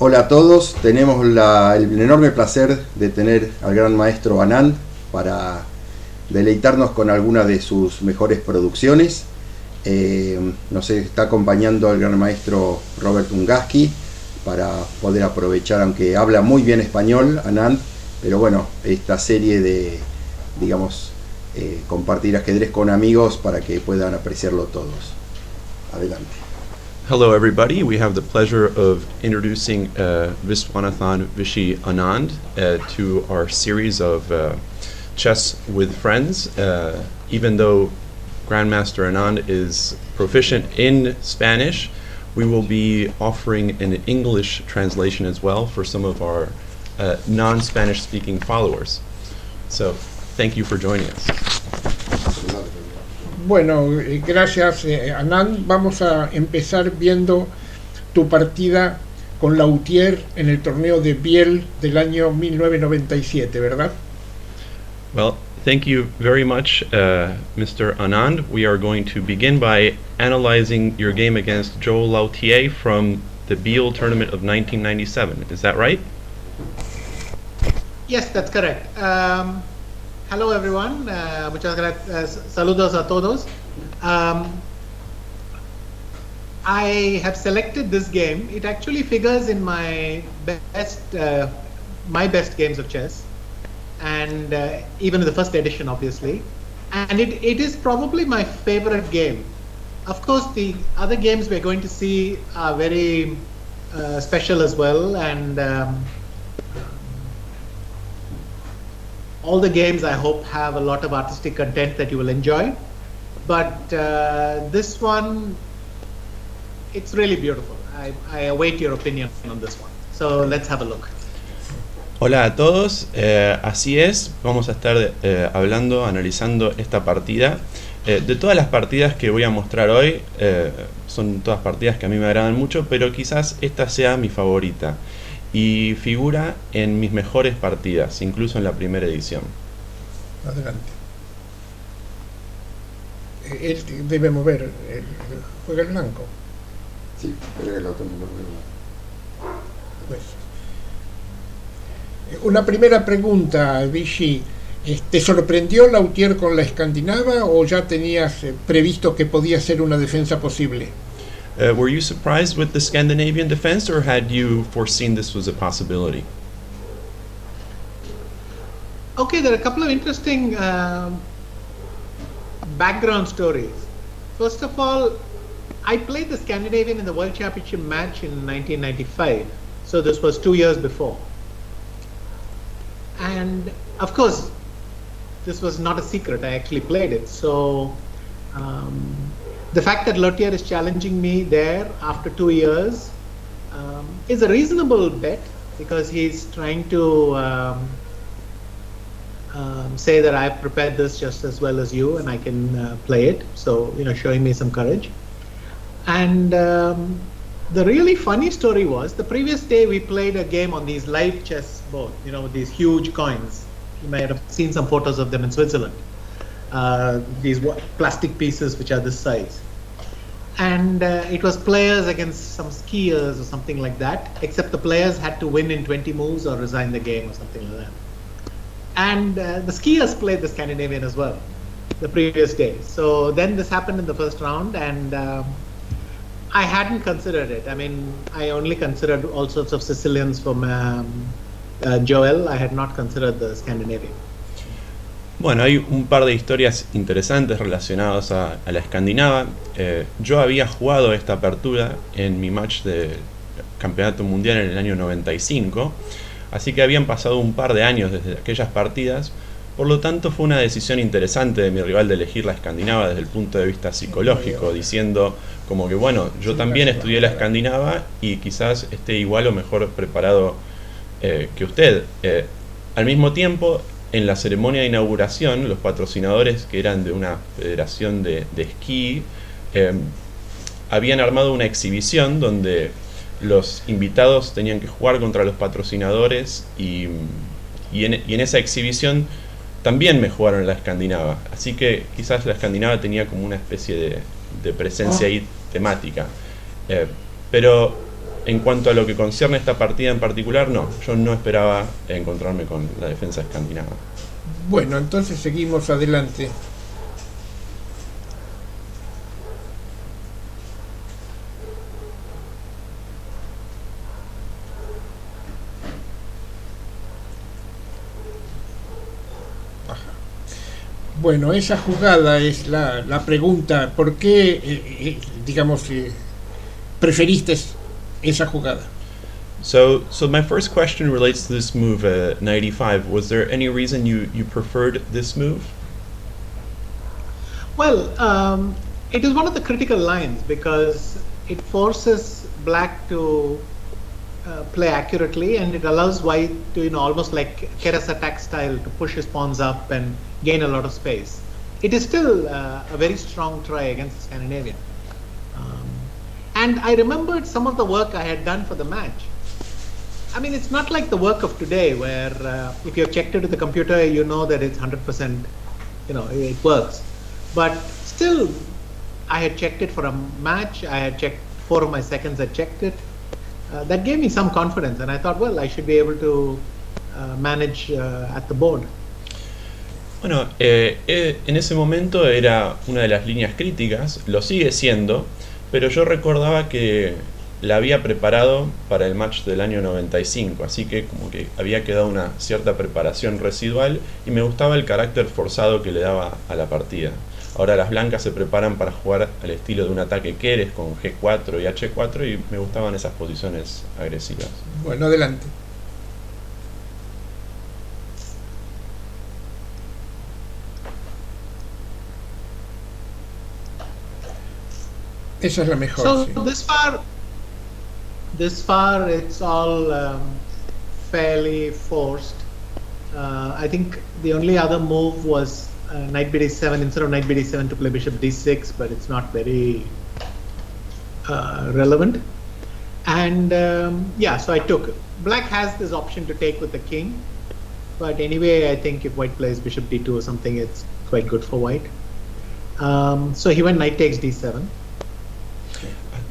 Hola a todos, tenemos el enorme placer de tener al gran maestro Anand para deleitarnos con alguna de sus mejores producciones. Nos está acompañando el gran maestro Robert Ungaski para poder aprovechar, aunque habla muy bien español Anand, pero bueno, esta serie de, digamos, compartir ajedrez con amigos para que puedan apreciarlo todos. Adelante. Hello, everybody. We have the pleasure of introducing Viswanathan Vishy Anand to our series of Chess with Friends. Even though Grandmaster Anand is proficient in Spanish, we will be offering an English translation as well for some of our non-Spanish speaking followers. So, thank you for joining us. Bueno, gracias Anand. Vamos a empezar viendo tu partida con Lautier en el torneo de Biel del año 1997, ¿verdad? Well, thank you very much, Mr. Anand. We are going to begin by analyzing your game against Joel Lautier from the Biel tournament of 1997. Is that right? Yes, that's correct. Hello everyone, muchas gracias, saludos a todos. I have selected this game. It actually figures in my best games of chess, and even in the first edition, obviously. And it is probably my favorite game. Of course, the other games we're going to see are very special as well, and all the games, I hope, have a lot of artistic content that you will enjoy. But this one, it's really beautiful. I await your opinion on this one. So let's have a look. Hola a todos, así es, vamos a estar hablando, analizando esta partida. De todas las partidas que voy a mostrar hoy, son todas partidas que a mí me agradan mucho, pero quizás esta sea mi favorita. Y figura en mis mejores partidas, incluso en la primera edición. Adelante. Él debe mover, juega el blanco. Sí, pero el otro no lo pues. Una primera pregunta, Vichy. ¿Te sorprendió Lautier con la escandinava o ya tenías previsto que podía ser una defensa posible? Were you surprised with the Scandinavian defense, or had you foreseen this was a possibility? Okay, there are a couple of interesting background stories. First of all, I played the Scandinavian in the World Championship match in 1995, so this was 2 years before. And of course, this was not a secret, I actually played it. So the fact that Lautier is challenging me there after 2 years is a reasonable bet, because he's trying to say that I've prepared this just as well as you and I can play it. So, showing me some courage. And the really funny story was, the previous day we played a game on these live chess boards, with these huge coins. You might have seen some photos of them in Switzerland. These plastic pieces which are this size. And it was players against some skiers or something like that, except the players had to win in 20 moves or resign the game or something like that. And the skiers played the Scandinavian as well the previous day. So then this happened in the first round, and I hadn't considered it. I mean, I only considered all sorts of Sicilians from Joel. I had not considered the Scandinavian. Bueno, hay un par de historias interesantes relacionadas a la escandinava. Yo había jugado esta apertura en mi match de campeonato mundial en el año 95, así que habían pasado un par de años desde aquellas partidas. Por lo tanto, fue una decisión interesante de mi rival de elegir la escandinava desde el punto de vista psicológico, diciendo como que, bueno, yo también estudié la escandinava y quizás esté igual o mejor preparado que usted. Al mismo tiempo, en la ceremonia de inauguración, los patrocinadores, que eran de una federación de esquí, habían armado una exhibición donde los invitados tenían que jugar contra los patrocinadores y en esa exhibición también me jugaron la escandinava. Así que quizás la escandinava tenía como una especie de presencia ahí temática. Pero en cuanto a lo que concierne a esta partida en particular, no, yo no esperaba encontrarme con la defensa escandinava. Bueno, entonces seguimos adelante. Bueno, esa jugada es la pregunta. ¿Por qué, preferiste esa jugada? So my first question relates to this move, knight e5. Was there any reason you preferred this move? Well, it is one of the critical lines because it forces black to play accurately, and it allows white to, almost like Keras attack style, to push his pawns up and gain a lot of space. It is still a very strong try against the Scandinavian. And I remembered some of the work I had done for the match. I mean, it's not like the work of today where if you've checked it with the computer, you know that it's 100%, it works. But still, I had checked it for a match. I had checked 4 of my seconds, I checked it. That gave me some confidence, and I thought, well, I should be able to manage at the board. Bueno, en ese momento era una de las líneas críticas, lo sigue siendo, pero yo recordaba que la había preparado para el match del año 95, así que como que había quedado una cierta preparación residual y me gustaba el carácter forzado que le daba a la partida. Ahora las blancas se preparan para jugar al estilo de un ataque Keres con G4 y H4 y me gustaban esas posiciones agresivas. Bueno, adelante. Esa es la mejor. So sí. this far it's all fairly forced. I think the only other move was knight bd7 instead of knight bd7 to play bishop d6, but it's not very relevant. And so I took. Black has this option to take with the king, but anyway, I think if white plays bishop d2 or something, it's quite good for white. So he went knight takes d7.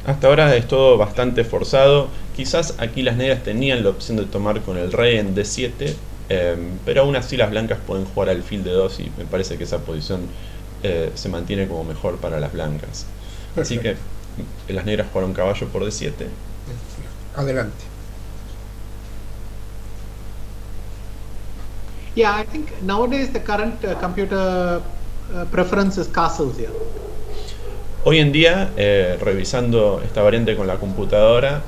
Hasta ahora es todo bastante forzado. Quizás aquí las negras tenían la opción de tomar con el rey en d7, pero aún así las blancas pueden jugar alfil de 2 y me parece que esa posición se mantiene como mejor para las blancas. Perfecto. Así que las negras jugaron caballo por d7. Adelante. Yeah, I think nowadays the current computer preference is castles here. Hoy en día, revisando esta variante con la computadora,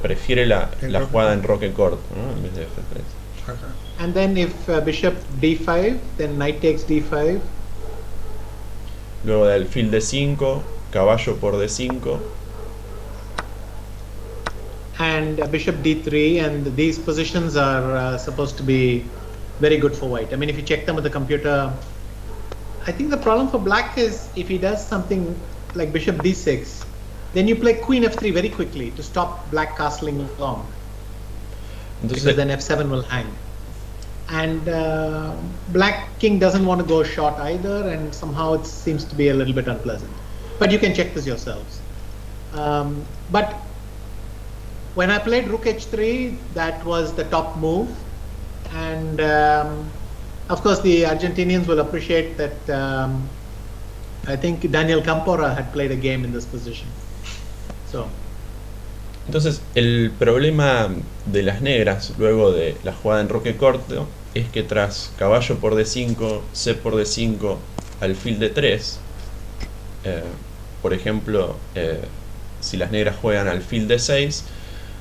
prefiere la jugada en roque corto, ¿no? En vez de f3. Ajá. And then if bishop d5, then knight takes d5. Luego de alfil d5, caballo por d5. And bishop d3, and these positions are supposed to be very good for white. I mean, if you check them with the computer, I think the problem for black is if he does something like bishop d6, then you play queen f3 very quickly to stop black castling long. Entonces, Because then f7 will hang. And black king doesn't want to go short either, and somehow it seems to be a little bit unpleasant. But you can check this yourselves. But when I played rook h3, that was the top move. And of course, the Argentinians will appreciate that I think Daniel Campora had played a game in this position. Entonces, el problema de las negras, luego de la jugada en roque corto, es que tras caballo por d5, c por d5, alfil d3, por ejemplo, si las negras juegan alfil d6,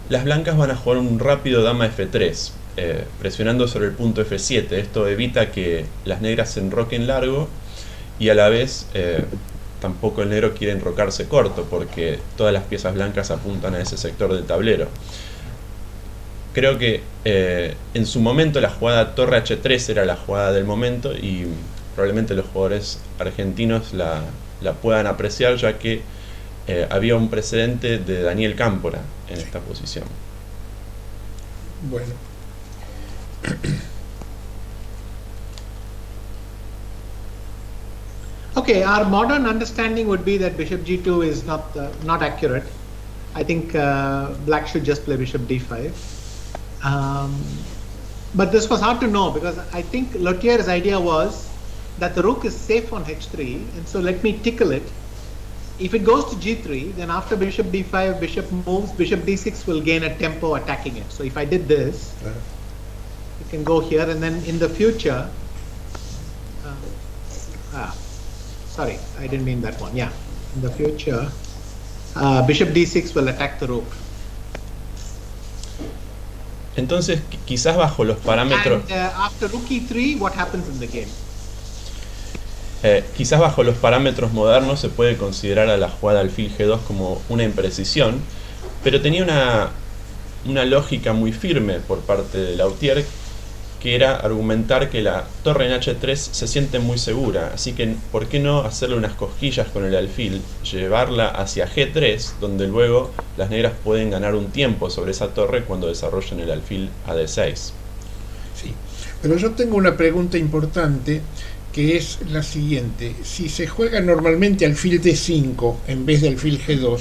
las blancas van a jugar un rápido dama f3, presionando sobre el punto f7. Esto evita que las negras se enroquen largo y a la vez tampoco el negro quiere enrocarse corto, porque todas las piezas blancas apuntan a ese sector del tablero. Creo que en su momento la jugada torre h3 era la jugada del momento y probablemente los jugadores argentinos la puedan apreciar, ya que había un precedente de Daniel Cámpora en esta posición. Bueno. Okay, our modern understanding would be that bishop g2 is not accurate, I think black should just play bishop d5. But this was hard to know because I think Lautier's idea was that the rook is safe on h3, and so let me tickle it. If it goes to g3, then after bishop d5, bishop moves, bishop d6 will gain a tempo attacking it. So if I did this, you can go here, and then in the future, sorry, I didn't mean that one. Yeah, in the future, bishop d6 will attack the rook. Entonces, quizás bajo los parámetros... And after rook e3, what happens in the game? Quizás bajo los parámetros modernos se puede considerar a la jugada alfil G2 como una imprecisión, pero tenía una lógica muy firme por parte de Lautier, que era argumentar que la torre en H3 se siente muy segura, así que ¿por qué no hacerle unas cosquillas con el alfil, llevarla hacia G3, donde luego las negras pueden ganar un tiempo sobre esa torre cuando desarrollen el alfil a D6? Sí, pero yo tengo una pregunta importante, que es la siguiente: si se juega normalmente alfil D5 en vez de alfil G2,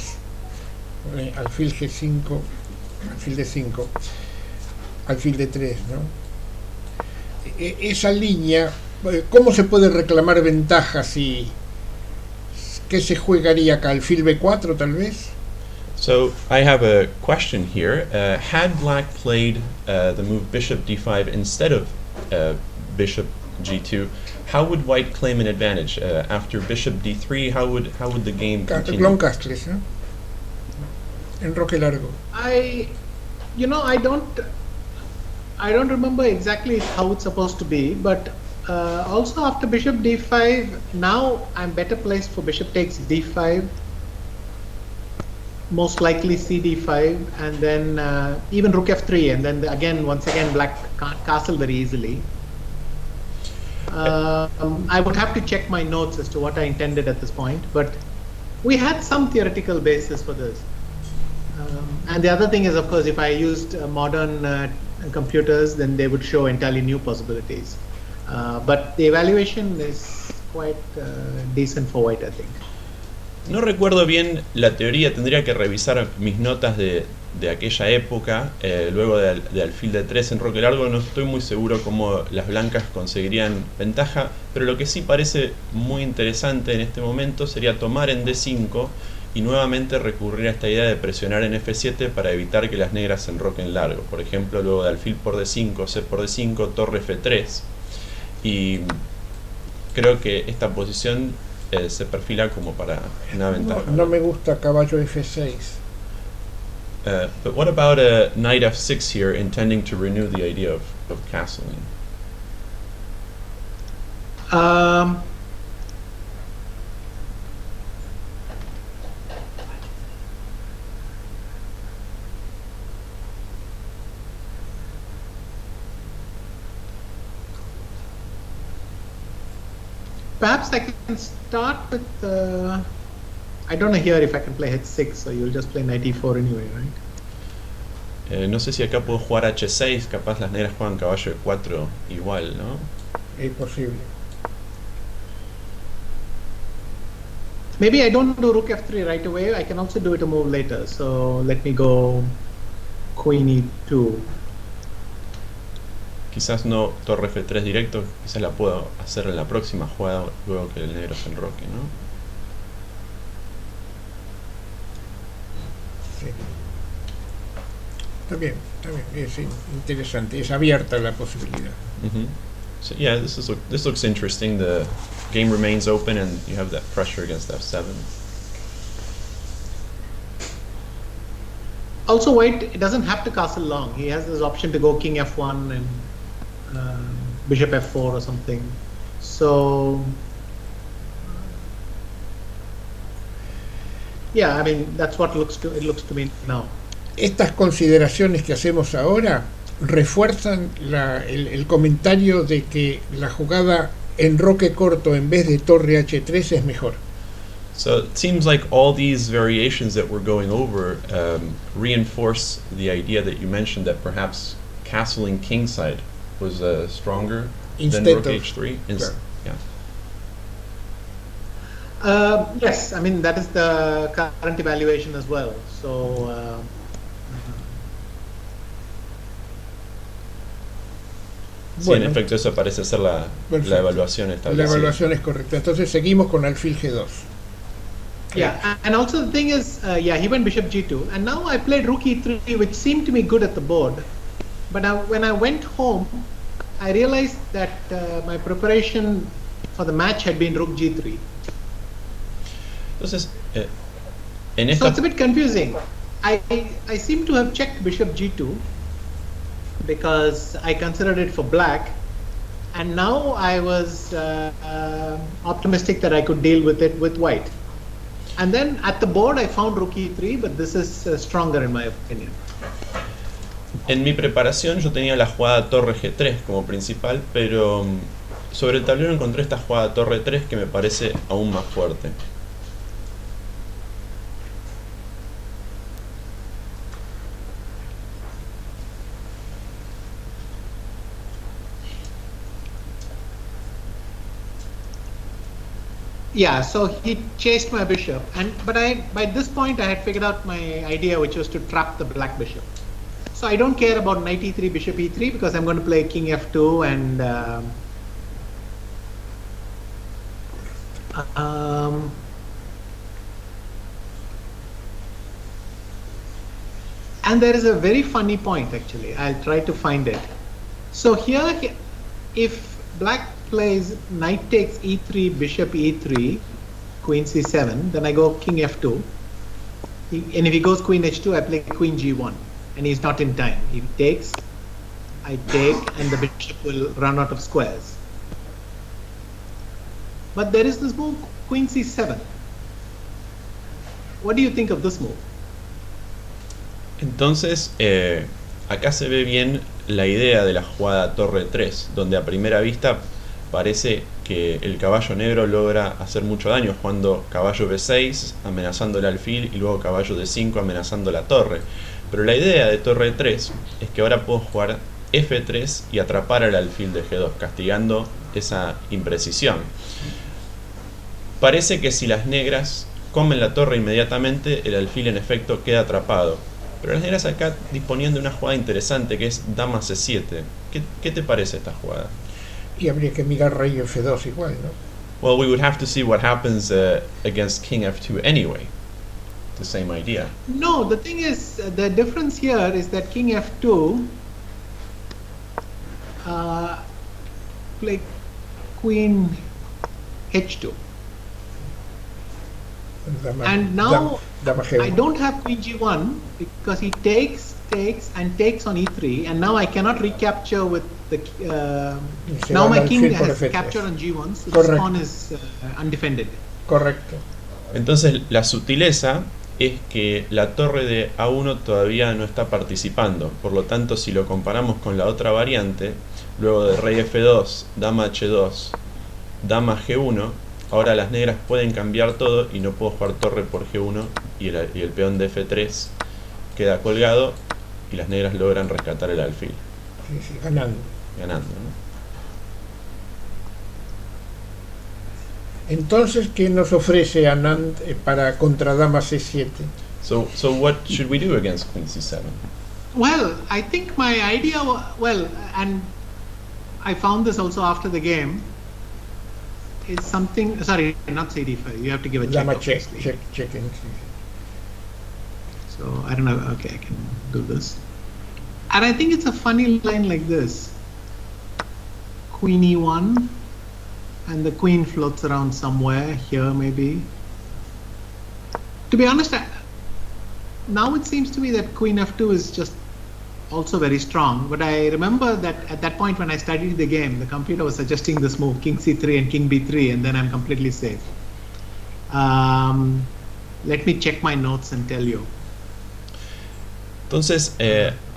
alfil G5, alfil D5, alfil D3, ¿no? Esa línea, ¿cómo se puede reclamar ventaja si qué se jugaría acá? ¿Alfil B4 tal vez? So I have a question here. Had black played the move bishop d5 instead of bishop g2, how would white claim an advantage? After bishop d3, how would the game continue? Long castles, ¿no? Enroque largo. I don't remember exactly how it's supposed to be, but also after bishop d5, now I'm better placed for bishop takes d5, most likely cd5, and then even rook f3, and then once again black can't castle very easily. I would have to check my notes as to what I intended at this point, but we had some theoretical basis for this. And the other thing is, of course, if I used modern computers, then they would show entirely new possibilities. But the evaluation is quite decent for white, I think. No recuerdo bien la teoría, tendría que revisar mis notas de aquella época, luego de alfil D3 en roque largo. No estoy muy seguro cómo las blancas conseguirían ventaja, pero lo que sí parece muy interesante en este momento sería tomar en D5 y nuevamente recurrir a esta idea de presionar en F7 para evitar que las negras se enroquen largo. Por ejemplo, luego de alfil por D5, C por D5, torre F3. Y creo que esta posición se perfila como para una ventaja. No me gusta caballo F6. But what about a knight F6 here, intending to renew the idea of castling? Perhaps I can start with, I don't know here if I can play h6, so you'll just play knight e4 anyway, right? No sé si acá puedo jugar h6, capaz las negras juegan caballo e4 igual, ¿no? Es posible. Maybe I don't do rook f3 right away, I can also do it a move later, so let me go queen e2. Quizás no torre F3 directo, quizás la puedo hacer en la próxima jugada luego que el negro se enroque, ¿no? Sí. Está bien, es interesante, es abierta la posibilidad. So yeah, this looks interesting. The game remains open and you have that pressure against F7. Also, white doesn't have to castle long. He has this option to go king f1 and bishop f4 or something. So yeah, I mean that's what it looks to me now. Estas consideraciones que hacemos ahora refuerzan el comentario de que la jugada enroque corto en vez de torre h3 es mejor. So it seems like all these variations that we're going over reinforce the idea that you mentioned, that perhaps castling kingside was stronger Instead than rook of h3. Sure. Yeah. Yes, I mean that is the current evaluation as well. So Sí, en efecto, eso parece ser la evaluación la establecida. evaluación es correcta. Entonces seguimos con alfil G2. yeah, and also the thing is, he went bishop G2, and now I played rook E3, which seemed to me good at the board. But when I went home, I realized that my preparation for the match had been rook G3. Entonces, So it's a bit confusing. I seem to have checked bishop G2 because I considered it for black, and now I was optimistic that I could deal with it with white. And then at the board I found rook E3, but this is stronger in my opinion. En mi preparación yo tenía la jugada torre G3 como principal, pero sobre el tablero encontré esta jugada torre 3 que me parece aún más fuerte. Yeah, so he chased my bishop, but by this point I had figured out my idea, which was to trap the black bishop. So I don't care about knight e3, bishop e3, because I'm going to play king f2 and there is a very funny point actually. I'll try to find it. So here, if black plays knight takes e3, bishop e3, queen c7, then I go king f2. And if he goes queen h2, I play queen g1. And he's not in time. He takes, I take, and the bishop will run out of squares. But there is this move, queen c7. What do you think of this move? Entonces, acá se ve bien la idea de la jugada torre 3, donde a primera vista parece que el caballo negro logra hacer mucho daño jugando caballo b6, amenazando el alfil, y luego caballo d5, amenazando la torre. Pero la idea de torre 3 es que ahora puedo jugar f3 y atrapar al alfil de g2, castigando esa imprecisión. Parece que si las negras comen la torre inmediatamente, el alfil en efecto queda atrapado. Pero las negras acá disponían de una jugada interesante que es dama c7. ¿Qué te parece esta jugada? Y habría que mirar rey f2 igual, ¿no? Well, we would have to see what happens against king f2 anyway. The same idea. No, the thing is, the difference here is that king f2 play queen h2. And now I don't have queen g1 because he takes and takes on e3, and now I cannot recapture with the now my king has captured on g1, so the pawn is undefended. Correcto. Entonces la sutileza es que la torre de A1 todavía no está participando, por lo tanto si lo comparamos con la otra variante, luego de rey f2, dama h2, dama g1, ahora las negras pueden cambiar todo y no puedo jugar torre por g1 y el peón de f3 queda colgado y las negras logran rescatar el alfil. Sí, ganando. Ganando, ¿no? Entonces, ¿qué nos ofrece Anand para contra dama c7? So what should we do against queen c7? Well, I think my idea, and I found this also after the game, is something, sorry, not cd5, you have to give a check. Dama checking. So, I don't know, okay, I can do this. And I think it's a funny line like this. Queen e1, and the queen floats around somewhere here maybe. To be honest, now it seems to me that queen f2 is just also very strong, but I remember that at that point when I studied the game, the computer was suggesting this move, king c3 and king b3, and then I'm completely safe. Let me check my notes and tell you. Entonces,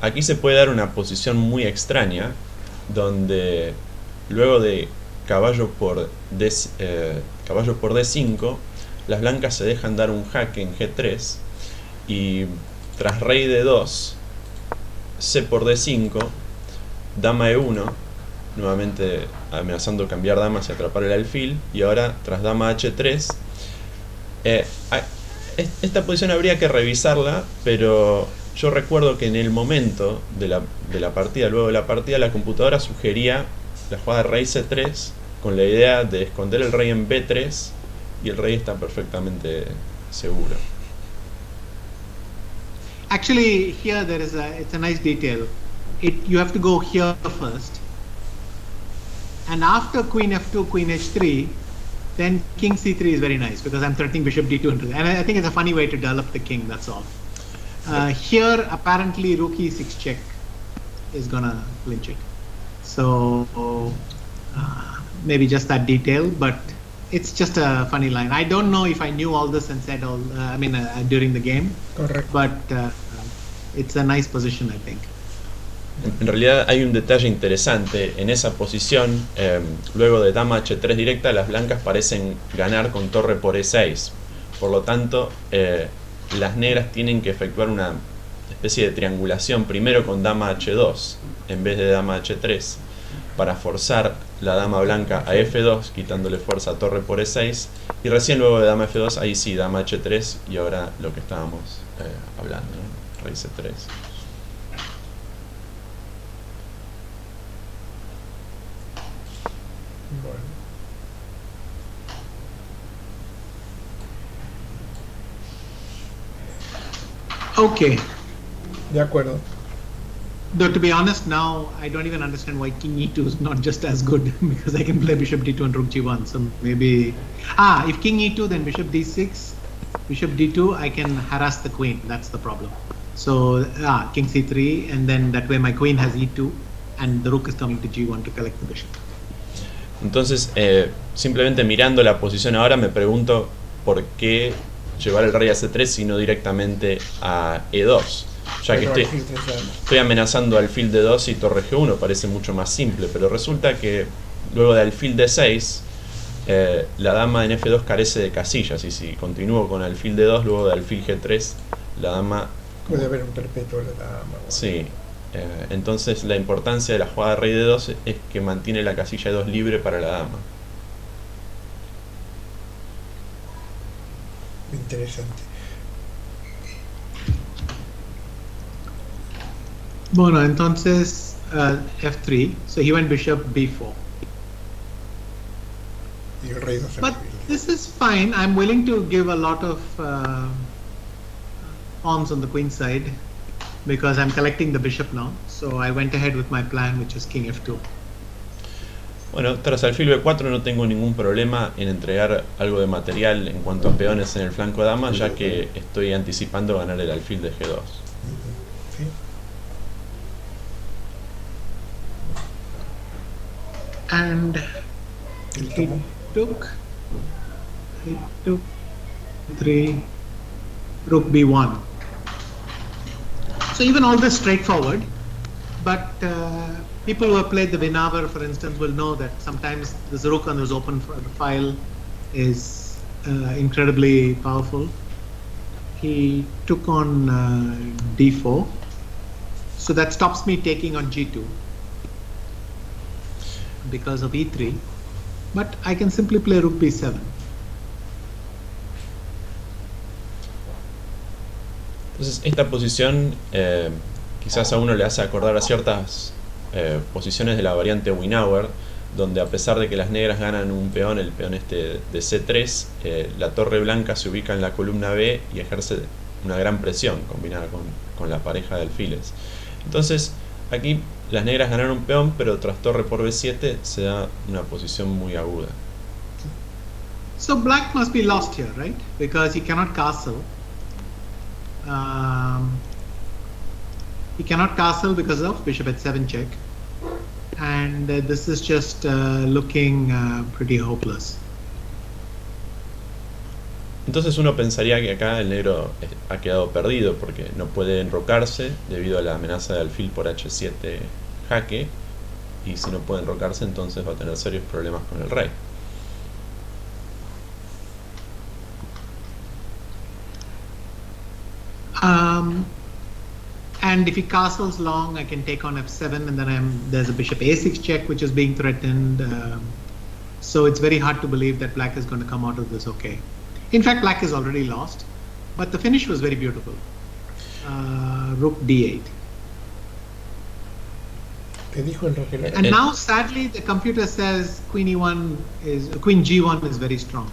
aquí se puede dar una posición muy extraña, donde luego de caballo por d5, las blancas se dejan dar un jaque en g3, y tras rey d2, c por d5, dama e1, nuevamente amenazando cambiar damas y atrapar el alfil, y ahora tras dama h3, esta posición habría que revisarla, pero yo recuerdo que en el momento de la partida, luego de la partida, la computadora sugería la jugada rey c3 con la idea de esconder el rey en b3, y el rey está perfectamente seguro. Actually, here it's a nice detail. You have to go here first, and after queen f2, queen h3, then king c3 is very nice because I'm threatening bishop d2, and I think it's a funny way to develop the king. That's all. Here, apparently, rook e6 check is gonna clinch it. So maybe just that detail, but it's just a funny line. I don't know if I knew all this and said during the game. Correcto. But it's a nice position, I think. En realidad hay un detalle interesante en esa posición. Luego de dama h3 directa, las blancas parecen ganar con torre por e6. Por lo tanto, las negras tienen que efectuar una especie de triangulación primero con dama h2 en vez de dama h3 para forzar la dama blanca a f2, quitándole fuerza a torre por e6, y recién luego de dama f2, ahí sí, dama h3, y ahora lo que estábamos hablando, ¿no? Rey c3. Okay. De acuerdo. Though to be honest, now I don't even understand why king e2 is not just as good because I can play bishop d2 and rook g1. So maybe if king e2, then bishop d6, bishop d2, I can harass the queen. That's the problem. So king c3, and then that way my queen has e2 and the rook is coming to g1 to collect the bishop. Entonces, simplemente mirando la posición ahora me pregunto por qué llevar el rey a c3 y no directamente a e2, ya que estoy amenazando alfil d2 y torre g1, parece mucho más simple, pero resulta que luego de alfil d6 la dama en f2 carece de casillas, y si continúo con alfil d2 luego de alfil g3 la dama... Puede haber un perpetuo de la dama. Sí, entonces la importancia de la jugada rey d2 es que mantiene la casilla e2 libre para la dama. Interesante. Bueno, entonces f3, so he went bishop b4. Y el rey 2. But this is fine. I'm willing to give a lot of pawns on the queen side because I'm collecting the bishop now. So I went ahead with my plan, which is king f2. Bueno, tras alfil b4 no tengo ningún problema en entregar algo de material en cuanto a peones en el flanco de dama, ya que estoy anticipando ganar el alfil de g2. Sí. And El he tomo. took 3, rook b1. So even all this straightforward, but people who have played the Winawer, for instance, will know that sometimes this rook on this open file is incredibly powerful. He took on d4, so that stops me taking on g2 because of e3, but I can simply play rook b7. Entonces esta posición quizás a uno le hace acordar a ciertas posiciones de la variante Winawer, donde a pesar de que las negras ganan un peón, el peón este de c3, la torre blanca se ubica en la columna B y ejerce una gran presión combinada con la pareja de alfiles. Entonces aquí las negras ganaron un peón, pero tras torre por b7 se da una posición muy aguda. So black must be lost here, right? Because he cannot castle. He cannot castle because of bishop h7 check, and this is just looking pretty hopeless. Entonces uno pensaría que acá el negro ha quedado perdido porque no puede enrocarse debido a la amenaza de alfil por h7 jaque, y si no puede enrocarse entonces va a tener serios problemas con el rey. And And if he castles long, I can take on f7, and then there's a bishop a6 check, which is being threatened. So it's very hard to believe that black is going to come out of this okay. In fact, black is already lost, but the finish was very beautiful. Rook d8. And now, sadly, the computer says queen g1 is very strong,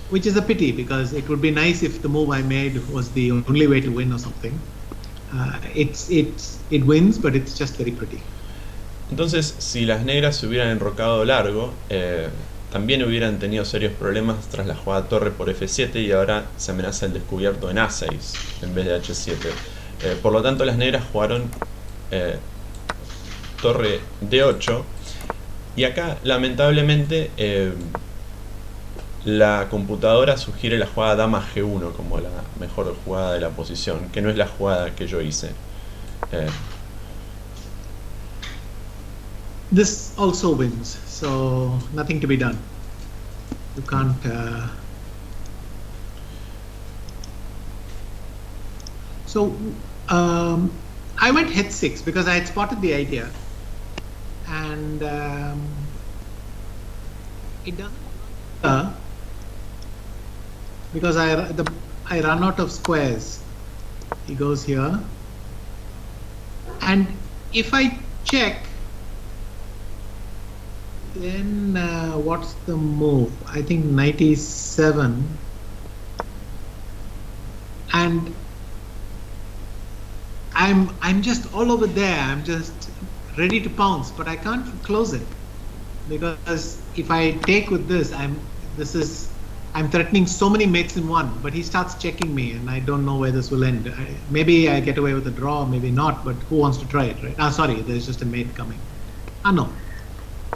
which is a pity, because it would be nice if the move I made was the only way to win or something. It wins, but it's just very pretty. Entonces, si las negras se hubieran enrocado largo, también hubieran tenido serios problemas tras la jugada torre por f7, y ahora se amenaza el descubierto en a6 en vez de h7. Por lo tanto, las negras jugaron torre d8, y acá lamentablemente la computadora sugiere la jugada dama g1 como la mejor jugada de la posición, que no es la jugada que yo hice. This also wins, so nothing to be done. You can't. I went h6 because I had spotted the idea, and it doesn't because I run out of squares. He goes here, and if I check, then what's the move? I think knight e7, and I'm just all over there. I'm just ready to pounce, but I can't close it, because if I take with this, I'm threatening so many mates in one. But he starts checking me, and I don't know where this will end. Maybe I get away with a draw, maybe not. But who wants to try it, right? Sorry, there's just a mate coming. No.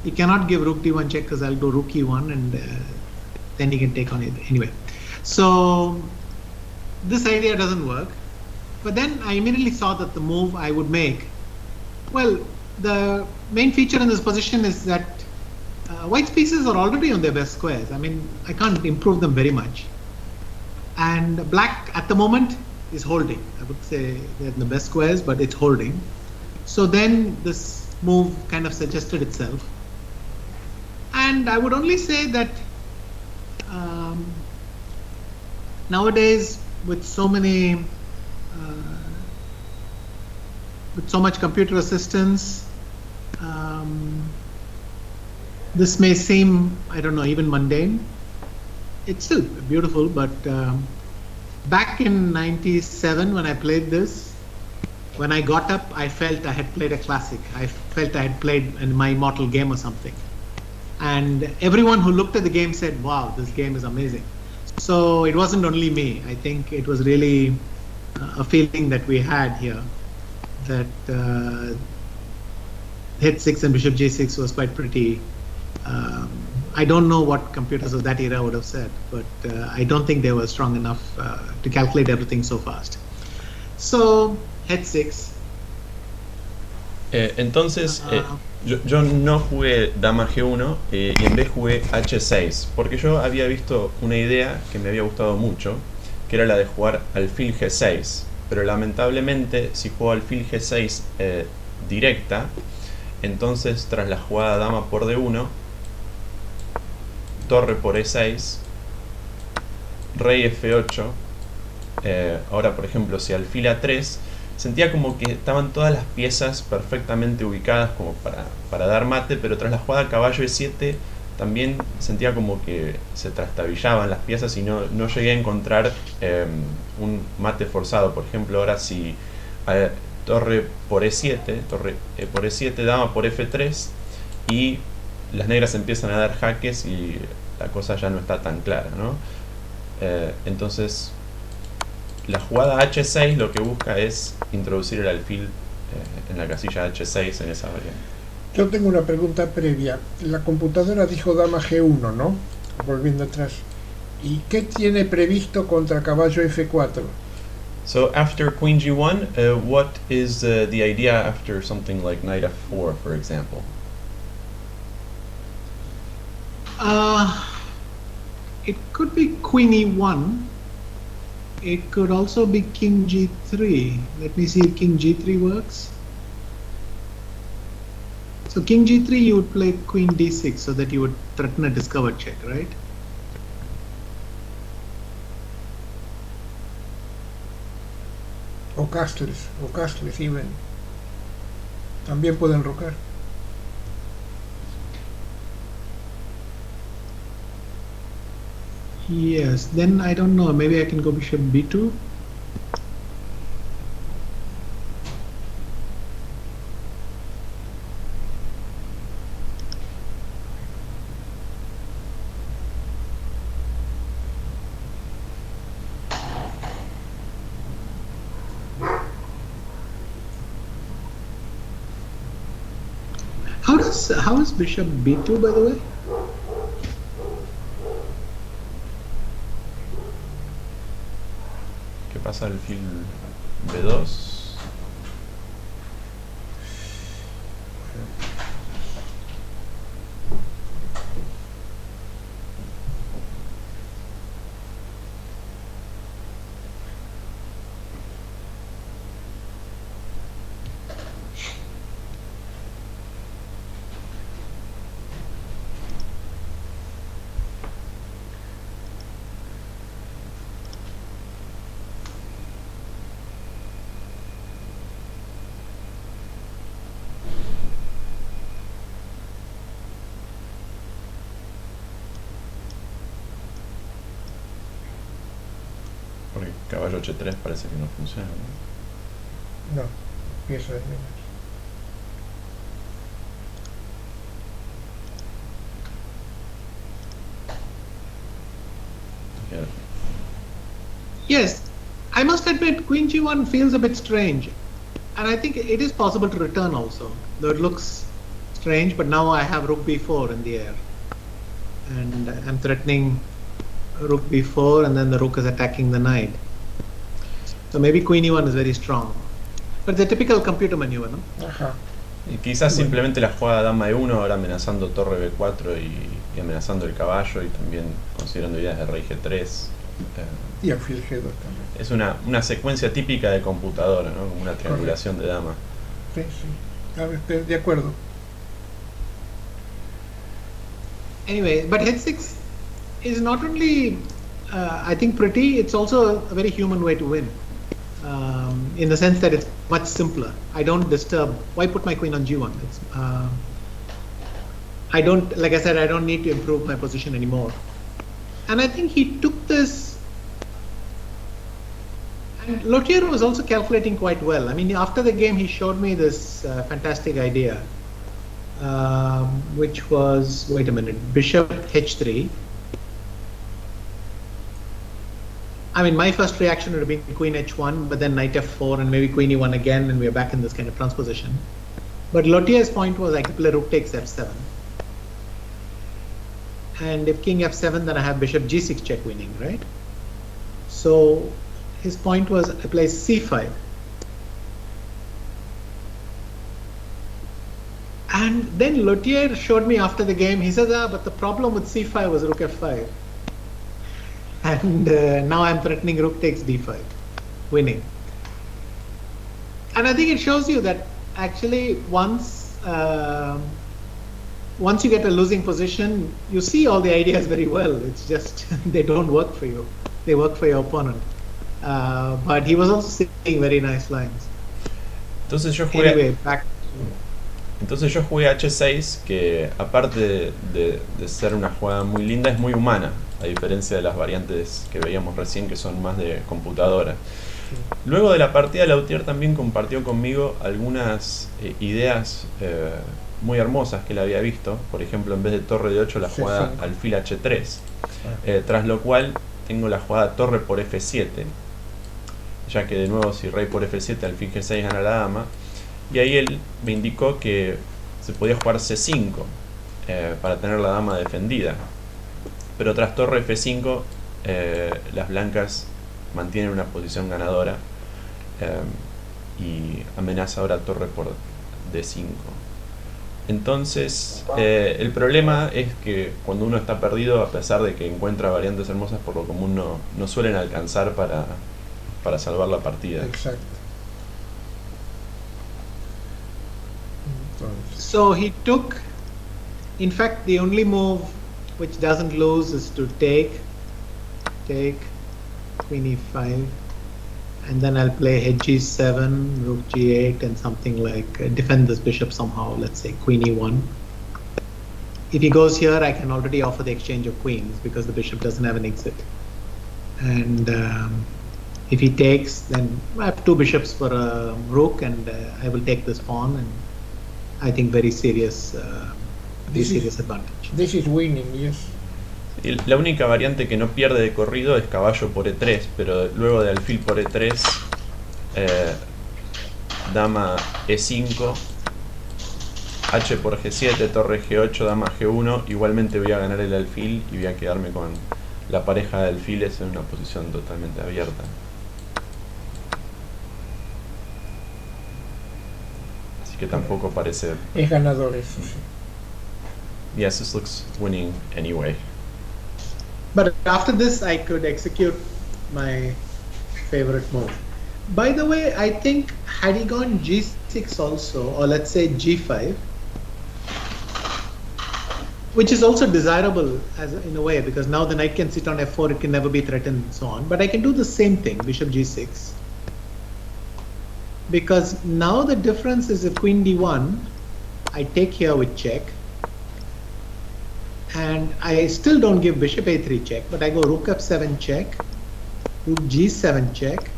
He cannot give rook d1 check, because I'll go rook e1, and then he can take on it anyway. So this idea doesn't work. But then I immediately saw that the move I would make, well, the main feature in this position is that white's pieces are already on their best squares. I mean, I can't improve them very much. And black at the moment is holding. I would say they're in the best squares, but it's holding. So then this move kind of suggested itself. And I would only say that nowadays, with so much computer assistance, this may seem, I don't know, even mundane. It's still beautiful, but back in '97 when I played this, when I got up, I felt I had played a classic. I felt I had played in my immortal game or something. And everyone who looked at the game said, wow, this game is amazing. So it wasn't only me. I think it was really a feeling that we had here, that h6 and bishop j6 was quite pretty. I don't know what computers of that era would have said, but I don't think they were strong enough to calculate everything so fast. So h6. Entonces, yo no jugué dama g1 y en vez jugué h6, porque yo había visto una idea que me había gustado mucho, que era la de jugar alfil g6, pero lamentablemente si juego alfil g6 directa, entonces tras la jugada dama por d1, torre por e6, rey f8, ahora por ejemplo si alfil a3, sentía como que estaban todas las piezas perfectamente ubicadas como para dar mate, pero tras la jugada caballo e7 también sentía como que se trastabillaban las piezas y no llegué a encontrar un mate forzado. Por ejemplo, ahora si torre por e7, por e7, dama por f3, y las negras empiezan a dar jaques y la cosa ya no está tan clara, ¿no? Entonces la jugada h6 lo que busca es introducir el alfil en la casilla h6 en esa variante. Yo tengo una pregunta previa. La computadora dijo dama g1, ¿no? Volviendo atrás. ¿Y qué tiene previsto contra caballo f4? So after queen g1, what is the idea after something like knight f4, for example? It could be queen e1. It could also be king g3. Let me see if king g3 works. So king g3, you would play queen d6 so that you would threaten a discover check, right? O castles even. También pueden rocar. Yes, then I don't know, maybe I can go bishop b2. How is bishop b2, by the way? ¿Qué pasa alfil b2? Porque caballo h3 parece que no funciona, ¿no? No, pieza de menos. Yeah. Yes, I must admit queen g1 feels a bit strange, and I think it is possible to return also, though it looks strange. But now I have rook b4 in the air, and I'm threatening rook b4, and then the rook is attacking the knight. So maybe queen e1 is very strong, but it's a typical computer maneuver, no? Ajá. Y quizás simplemente la jugada dama e1 ahora amenazando torre b4 y amenazando el caballo, y también considerando ideas de rey g3. Y alfil g2 también. Es una secuencia típica de computadora, ¿no? Como una triangulación de dama. Sí, sí. A ver, de acuerdo. Anyway, but h6 is not only, I think, pretty, it's also a very human way to win. In the sense that it's much simpler. I don't disturb. Why put my queen on g1? It's, I don't, like I said, I don't need to improve my position anymore. And I think he took this. And Lothier was also calculating quite well. I mean, after the game, he showed me this fantastic idea, which was, wait a minute, bishop h3. I mean, my first reaction would have been queen h1, but then knight f4, and maybe queen e1 again, and we're back in this kind of transposition. But Lothier's point was I could play rook takes f7. And if king f7, then I have bishop g6 check winning, right? So his point was I play c5. And then Lothier showed me after the game, he said, but the problem with c5 was rook f5. And now I'm threatening rook takes d5, winning. And I think it shows you that actually once you get a losing position, you see all the ideas very well. It's just they don't work for you. They work for your opponent. But he was also seeing very nice lines. Entonces yo jugué, Anyway, back. entonces yo jugué h6, que aparte de ser una jugada muy linda, es muy humana, a diferencia de las variantes que veíamos recién, que son más de computadora. Luego de la partida, Lothier también compartió conmigo algunas ideas muy hermosas que él había visto. Por ejemplo, en vez de torre de 8, la jugada alfil h3, tras lo cual tengo la jugada torre por f7, ya que de nuevo si rey por f7, alfil g6 gana la dama. Y ahí él me indicó que se podía jugar c5 para tener la dama defendida, pero tras torre f5 las blancas mantienen una posición ganadora y amenaza ahora torre por d5. Entonces, el problema es que cuando uno está perdido, a pesar de que encuentra variantes hermosas, por lo común no suelen alcanzar para salvar la partida. Exacto. Entonces, So he took, in fact, the only move which doesn't lose is to take queen e5, and then I'll play head g7, rook g8, and something like defend this bishop somehow, let's say queen e1. If he goes here, I can already offer the exchange of queens because the bishop doesn't have an exit. And if he takes, then I have two bishops for a rook, and I will take this pawn, and I think very serious advantage. this is winning, yes. Y la única variante que no pierde de corrido es caballo por e3, pero luego de alfil por e3, dama e5, h por g7, torre g8, dama g1, igualmente voy a ganar el alfil y voy a quedarme con la pareja de alfiles en una posición totalmente abierta. Así que tampoco parece... Es ganador eso, sí. Yes, this looks winning anyway. But after this, I could execute my favorite move. By the way, I think had he gone g6 also, or let's say g5, which is also desirable as in a way, because now the knight can sit on f4, it can never be threatened and so on. But I can do the same thing, bishop g6. Because now the difference is if queen d1, I take here with check. And I still don't give bishop a3 check, but I go rook f7 check, rook g7 check,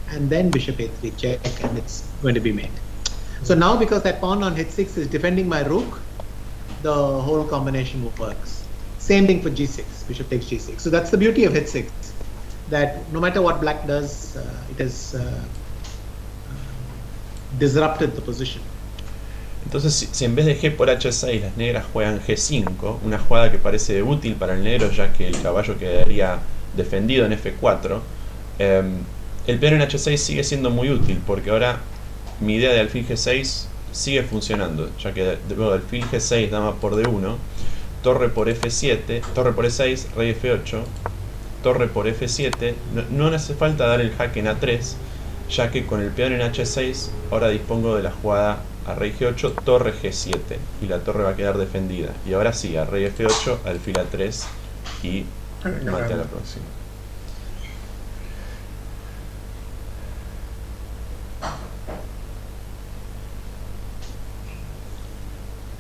and then bishop a3 check, and it's going to be made. So now, because that pawn on h6 is defending my rook, the whole combination works. Same thing for g6, bishop takes g6. So that's the beauty of h6, that no matter what black does, it has disrupted the position. Entonces, si en vez de g por h6 las negras juegan g5, una jugada que parece útil para el negro ya que el caballo quedaría defendido en f4, el peón en h6 sigue siendo muy útil porque ahora mi idea de alfil g6 sigue funcionando, ya que luego del alfil g6, dama por d1, torre por f7, torre por e6, rey f8, torre por f7, no hace falta dar el jaque en a3, ya que con el peón en h6 ahora dispongo de la jugada a rey g8, torre g7, y la torre va a quedar defendida. Y ahora sí, a rey f8, alfil a3 y mate a la próxima.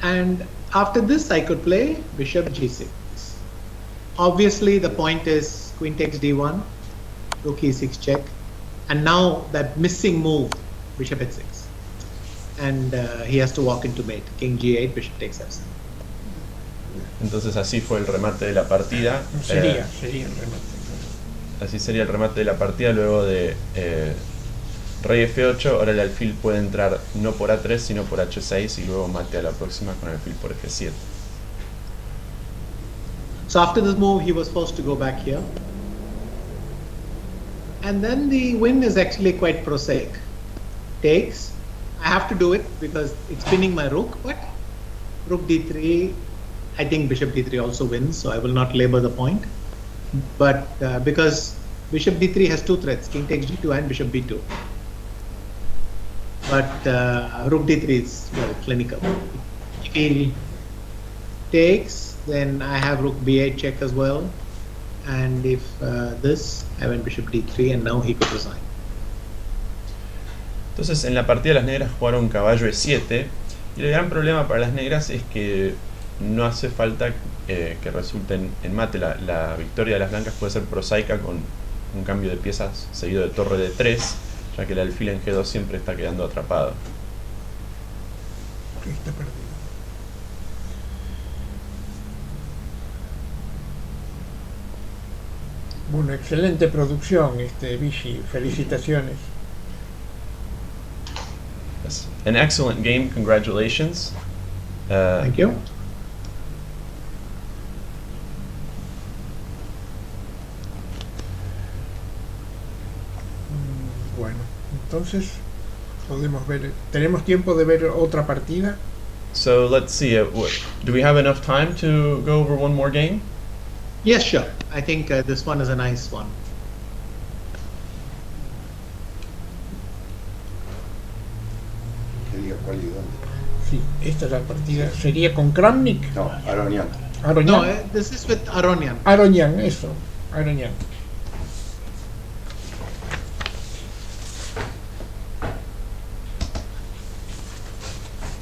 And after this, I could play bishop g6. Obviously, the point is queen takes d1, rook e6 check, and now that missing move, bishop h6. And he has to walk into mate. King g8, bishop takes f7. Entonces así fue el remate de la partida. Sería el remate. Así sería el remate de la partida luego de rey f8. Ahora el alfil puede entrar no por a3 sino por h6 y luego mate a la próxima con el alfil por f7. So after this move, he was forced to go back here. And then the win is actually quite prosaic. Takes. I have to do it because it's pinning my rook, but rook d3, I think bishop d3 also wins, so I will not labor the point. But because bishop d3 has two threats, king takes g2 and bishop b2. But rook d3 is, well, clinical. If he takes, then I have rook b8 check as well. And if this, I went bishop d3, and now he could resign. Entonces en la partida las negras jugaron caballo e7 y el gran problema para las negras es que no hace falta que resulten en mate. La victoria de las blancas puede ser prosaica con un cambio de piezas seguido de torre de 3, ya que el alfil en g2 siempre está quedando atrapado. Está perdido. Bueno, excelente producción, Vichy. Felicitaciones. Yes. An excellent game, congratulations. Thank you. Bueno, entonces podemos ver. ¿Tenemos tiempo de ver otra partida? So let's see. Do we have enough time to go over one more game? Yes, sure. I think this one is a nice one. Que diga cuál y dónde. Sí, esta es la partida. ¿Sería con Kramnik? No, Aronian. Aronian. No, this is with Aronian. Aronian, eso. Aronian.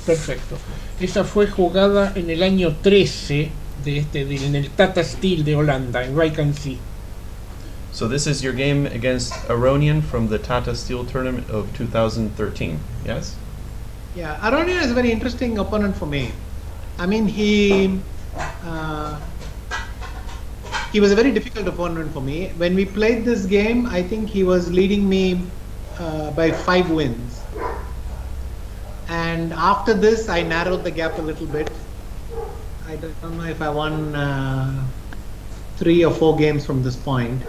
Perfecto. Esa fue jugada en el año 13 en el Tata Steel de Holanda, en Rijk aan Zee. So this is your game against Aronian from the Tata Steel tournament of 2013, yes? Yeah, Aronian is a very interesting opponent for me. I mean, he was a very difficult opponent for me. When we played this game, I think he was leading me by 5 wins. And after this, I narrowed the gap a little bit. I don't know if I won 3 or 4 games from this point.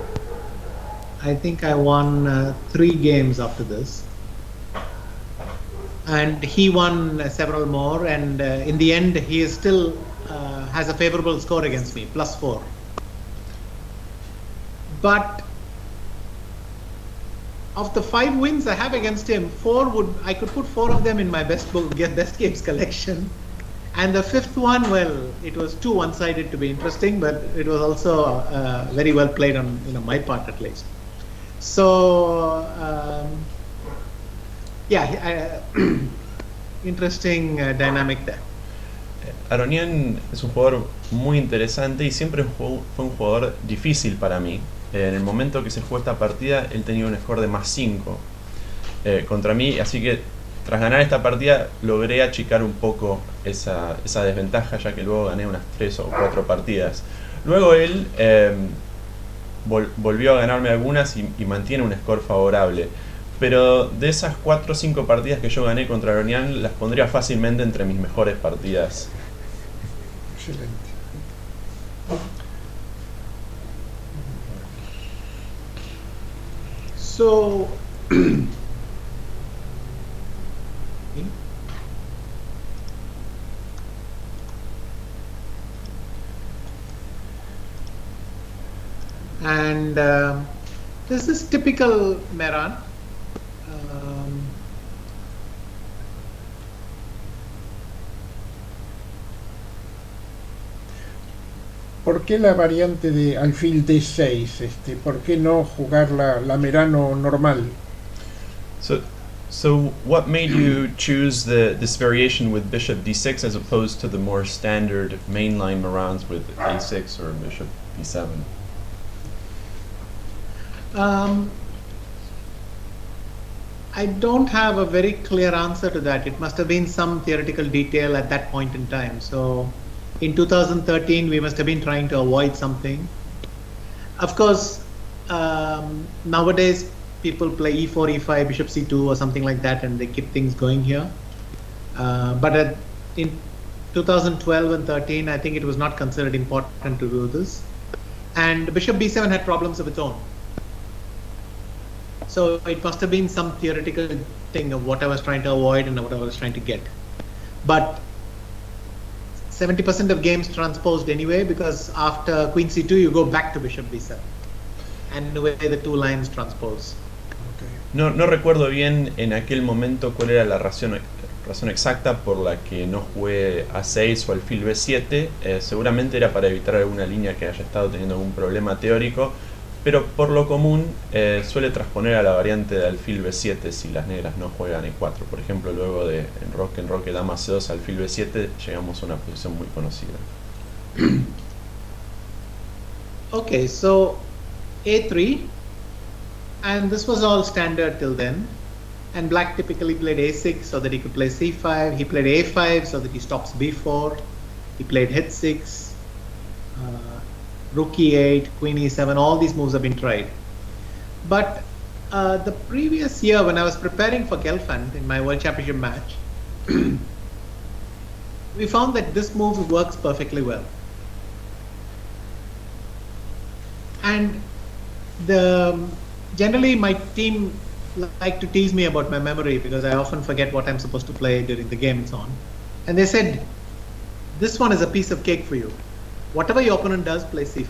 I think I won 3 games after this. And he won several more, and in the end, he is still has a favorable score against me, +4. But of the 5 wins I have against him, I could put 4 of them in my best games collection, and the 5th one, well, it was too one-sided to be interesting, but it was also very well played on my part at least. So interesting dynamic there. Aronian es un jugador muy interesante y siempre fue un jugador difícil para mí. En el momento que se jugó esta partida, él tenía un score de +5 contra mí, así que tras ganar esta partida logré achicar un poco esa desventaja, ya que luego gané unas 3 o 4 partidas. Luego él volvió a ganarme algunas y mantiene un score favorable. Pero de esas 4 o 5 partidas que yo gané contra Aronian, las pondría fácilmente entre mis mejores partidas. Excelente. So, and this is typical Mehran. ¿Por qué la variante de alfil D6? ¿Por qué no jugar la Merano normal? So what made you choose this variation with bishop d6 as opposed to the more standard mainline Merans with a6 or bishop b7? I don't have a very clear answer to that. It must have been some theoretical detail at that point in time. So in 2013, we must have been trying to avoid something. Of course, nowadays people play e4, e5, bishop c2 or something like that, and they keep things going here. But in 2012 and 13, I think it was not considered important to do this. And bishop b7 had problems of its own. So it must have been some theoretical thing of what I was trying to avoid and what I was trying to get. But 70% of games transposed anyway, because after queen c2 you go back to bishop b7, and the way the 2 lines transpose. No recuerdo bien en aquel momento cuál era la razón exacta por la que no jugué a6 o alfil b7. Seguramente era para evitar alguna línea que haya estado teniendo algún problema teórico, pero por lo común suele transponer a la variante de alfil b7 si las negras no juegan e4. Por ejemplo, luego de enroque dama c2 alfil b7 llegamos a una posición muy conocida. Okay, so a3, and this was all standard till then. And black typically played a6 so that he could play c5. He played a5 so that he stops b4. He played h6. Rook e8, queen e7, all these moves have been tried. But the previous year, when I was preparing for Gelfand in my World Championship match, we found that this move works perfectly well. And generally my team like to tease me about my memory because I often forget what I'm supposed to play during the game and so on. And they said, this one is a piece of cake for you. Whatever your opponent does, play c5.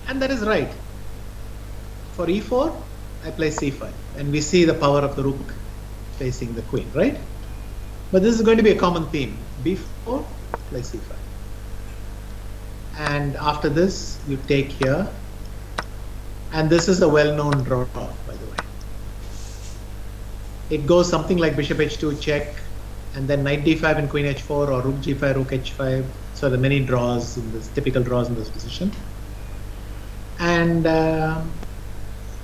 And that is right. For e4, I play c5. And we see the power of the rook facing the queen, right? But this is going to be a common theme. b4, play c5. And after this, you take here. And this is a well-known draw, by the way. It goes something like bishop h2 check, and then knight d5 and queen h4, or rook g5, rook h5. So there are many draws, in this, typical draws in this position. And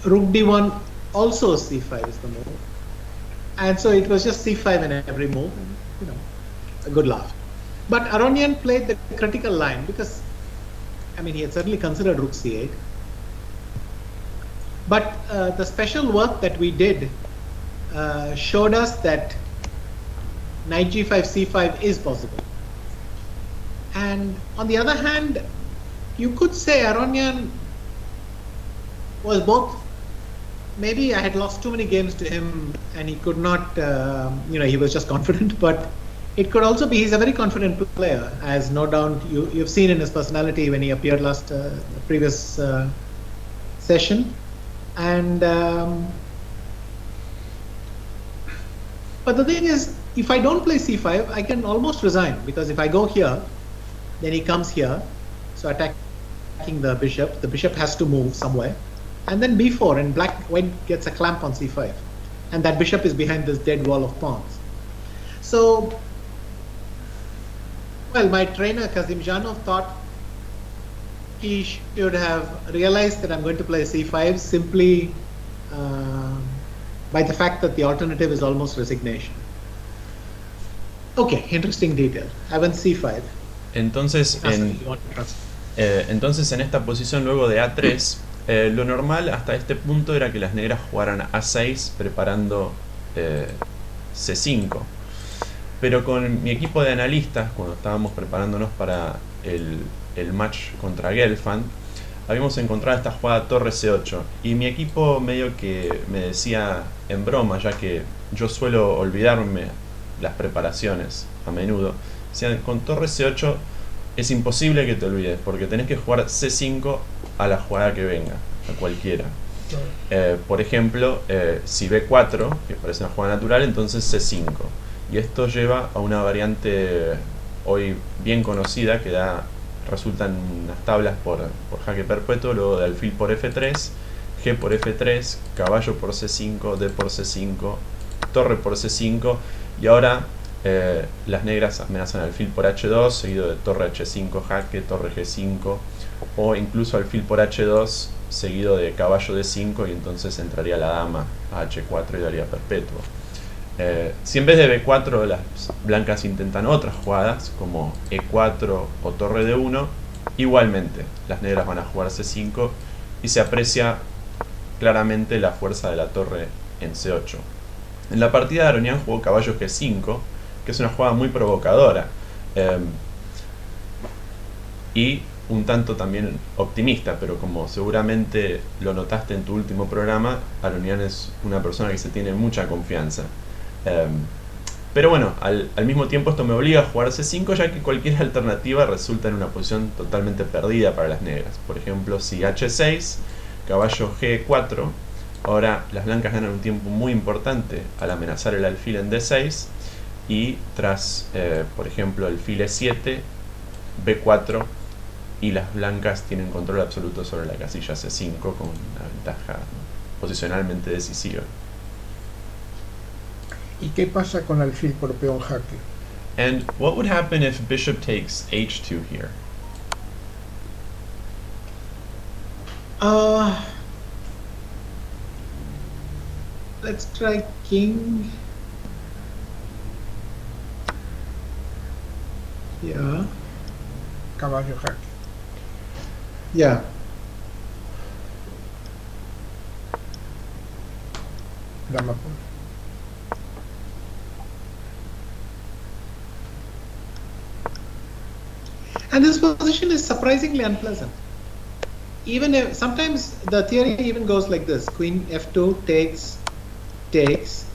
rook d1, also c5 is the move. And so it was just c5 in every move, and, you know, a good laugh. But Aronian played the critical line because, I mean, he had certainly considered rook c8. But the special work that we did showed us that knight g5, c5 is possible. And on the other hand, you could say Aronian was both, maybe I had lost too many games to him and he could not, you know, he was just confident, but it could also be he's a very confident player, as no doubt you've seen in his personality when he appeared last previous session. And but the thing is, if I don't play c5, I can almost resign, because if I go here, then he comes here, so attacking the bishop has to move somewhere, and then b4, and white gets a clamp on c5, and that bishop is behind this dead wall of pawns. So, well, my trainer Kazimzhanov thought he should have realized that I'm going to play c5 simply by the fact that the alternative is almost resignation. Okay, interesting detail. I went c5. Entonces, entonces en esta posición luego de a3, lo normal hasta este punto era que las negras jugaran a6 preparando c5. Pero con mi equipo de analistas, cuando estábamos preparándonos para el match contra Gelfand, habíamos encontrado esta jugada torre c8 y mi equipo medio que me decía en broma, ya que yo suelo olvidarme las preparaciones a menudo, decían, con torre c8 es imposible que te olvides porque tenés que jugar c5 a la jugada que venga, a cualquiera. Por ejemplo, si b4, que parece una jugada natural, entonces c5, y esto lleva a una variante hoy bien conocida que resultan unas tablas por jaque perpetuo, luego de alfil por f3, g por f3, caballo por c5, d por c5, torre por c5, y ahora las negras amenazan alfil por h2, seguido de torre h5 jaque, torre g5, o incluso alfil por h2, seguido de caballo d5, y entonces entraría la dama a h4 y daría perpetuo. Si en vez de b4 las blancas intentan otras jugadas como e4 o torre d1, igualmente las negras van a jugar c5 y se aprecia claramente la fuerza de la torre en c8. En la partida de Aronian jugó caballo g5, que es una jugada muy provocadora y un tanto también optimista, pero como seguramente lo notaste en tu último programa, Aronian es una persona que se tiene mucha confianza. Pero bueno, al mismo tiempo esto me obliga a jugar c5, ya que cualquier alternativa resulta en una posición totalmente perdida para las negras. Por ejemplo, si h6, caballo g4, ahora las blancas ganan un tiempo muy importante al amenazar el alfil en d6, y tras, por ejemplo, alfil e7, b4, y las blancas tienen control absoluto sobre la casilla c5 con una ventaja posicionalmente decisiva. ¿Y qué pasa con alfil por peón jaque? And what would happen if bishop takes h2 here? Let's try king. Yeah. Caballo jaque. Yeah. Dama por. And this position is surprisingly unpleasant. Even if sometimes the theory even goes like this: Queen f2 takes,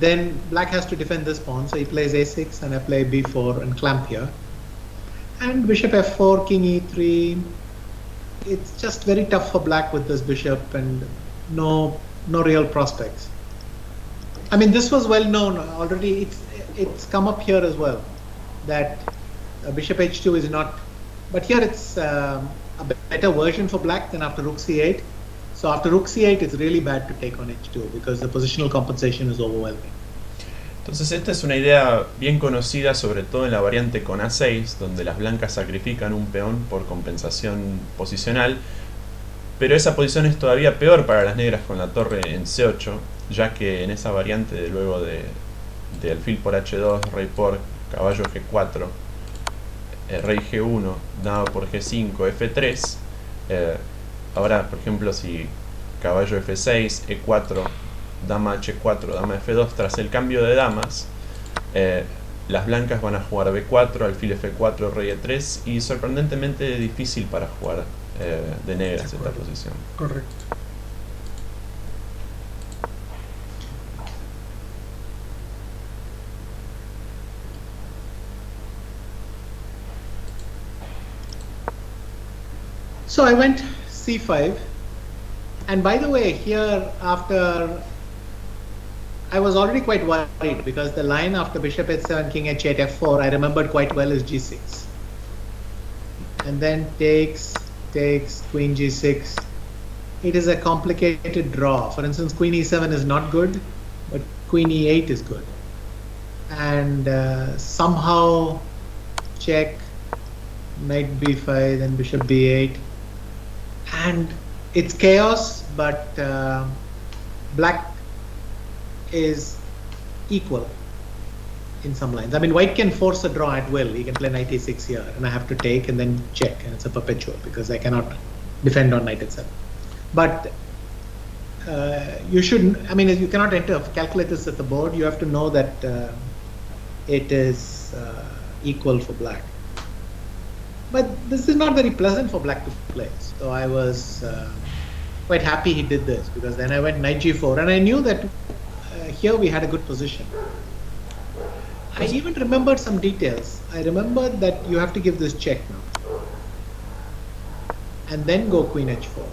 then black has to defend this pawn, so he plays a6 and I play b4 and clamp here. And bishop f4, king e3. It's just very tough for black with this bishop and no real prospects. I mean, this was well known already. It's come up here as well that bishop h2 is not, but here it's a better version for black than after rook c8. So after rook c8, it's really bad to take on h2 because the positional compensation is overwhelming. Entonces esta es una idea bien conocida, sobre todo en la variante con a6, donde las blancas sacrifican un peón por compensación posicional, pero esa posición es todavía peor para las negras con la torre en c8, ya que en esa variante de luego de alfil por h2, rey por caballo g4, rey g1, dama por g5, f3, ahora por ejemplo si caballo f6, e4, dama h4, dama f2, tras el cambio de damas, las blancas van a jugar b4, alfil f4, rey e3, y sorprendentemente difícil para jugar de negras esta posición. Correcto. So I went c5, and by the way, here after I was already quite worried because the line after bishop h7, king h8, f4 I remembered quite well is g6, and then takes, queen g6. It is a complicated draw. For instance, queen e7 is not good, but queen e8 is good, and somehow check, knight b5, then bishop b8, and it's chaos, but black is equal in some lines. I mean, white can force a draw at will. He can play knight a6 here, and I have to take and then check, and it's a perpetual because I cannot defend on knight h7. But you shouldn't, I mean, you cannot enter calculators at the board. You have to know that it is equal for black. But this is not very pleasant for black to play. So I was quite happy he did this, because then I went knight g4, and I knew that here we had a good position. I even remembered some details. I remembered that you have to give this check now, and then go queen h4.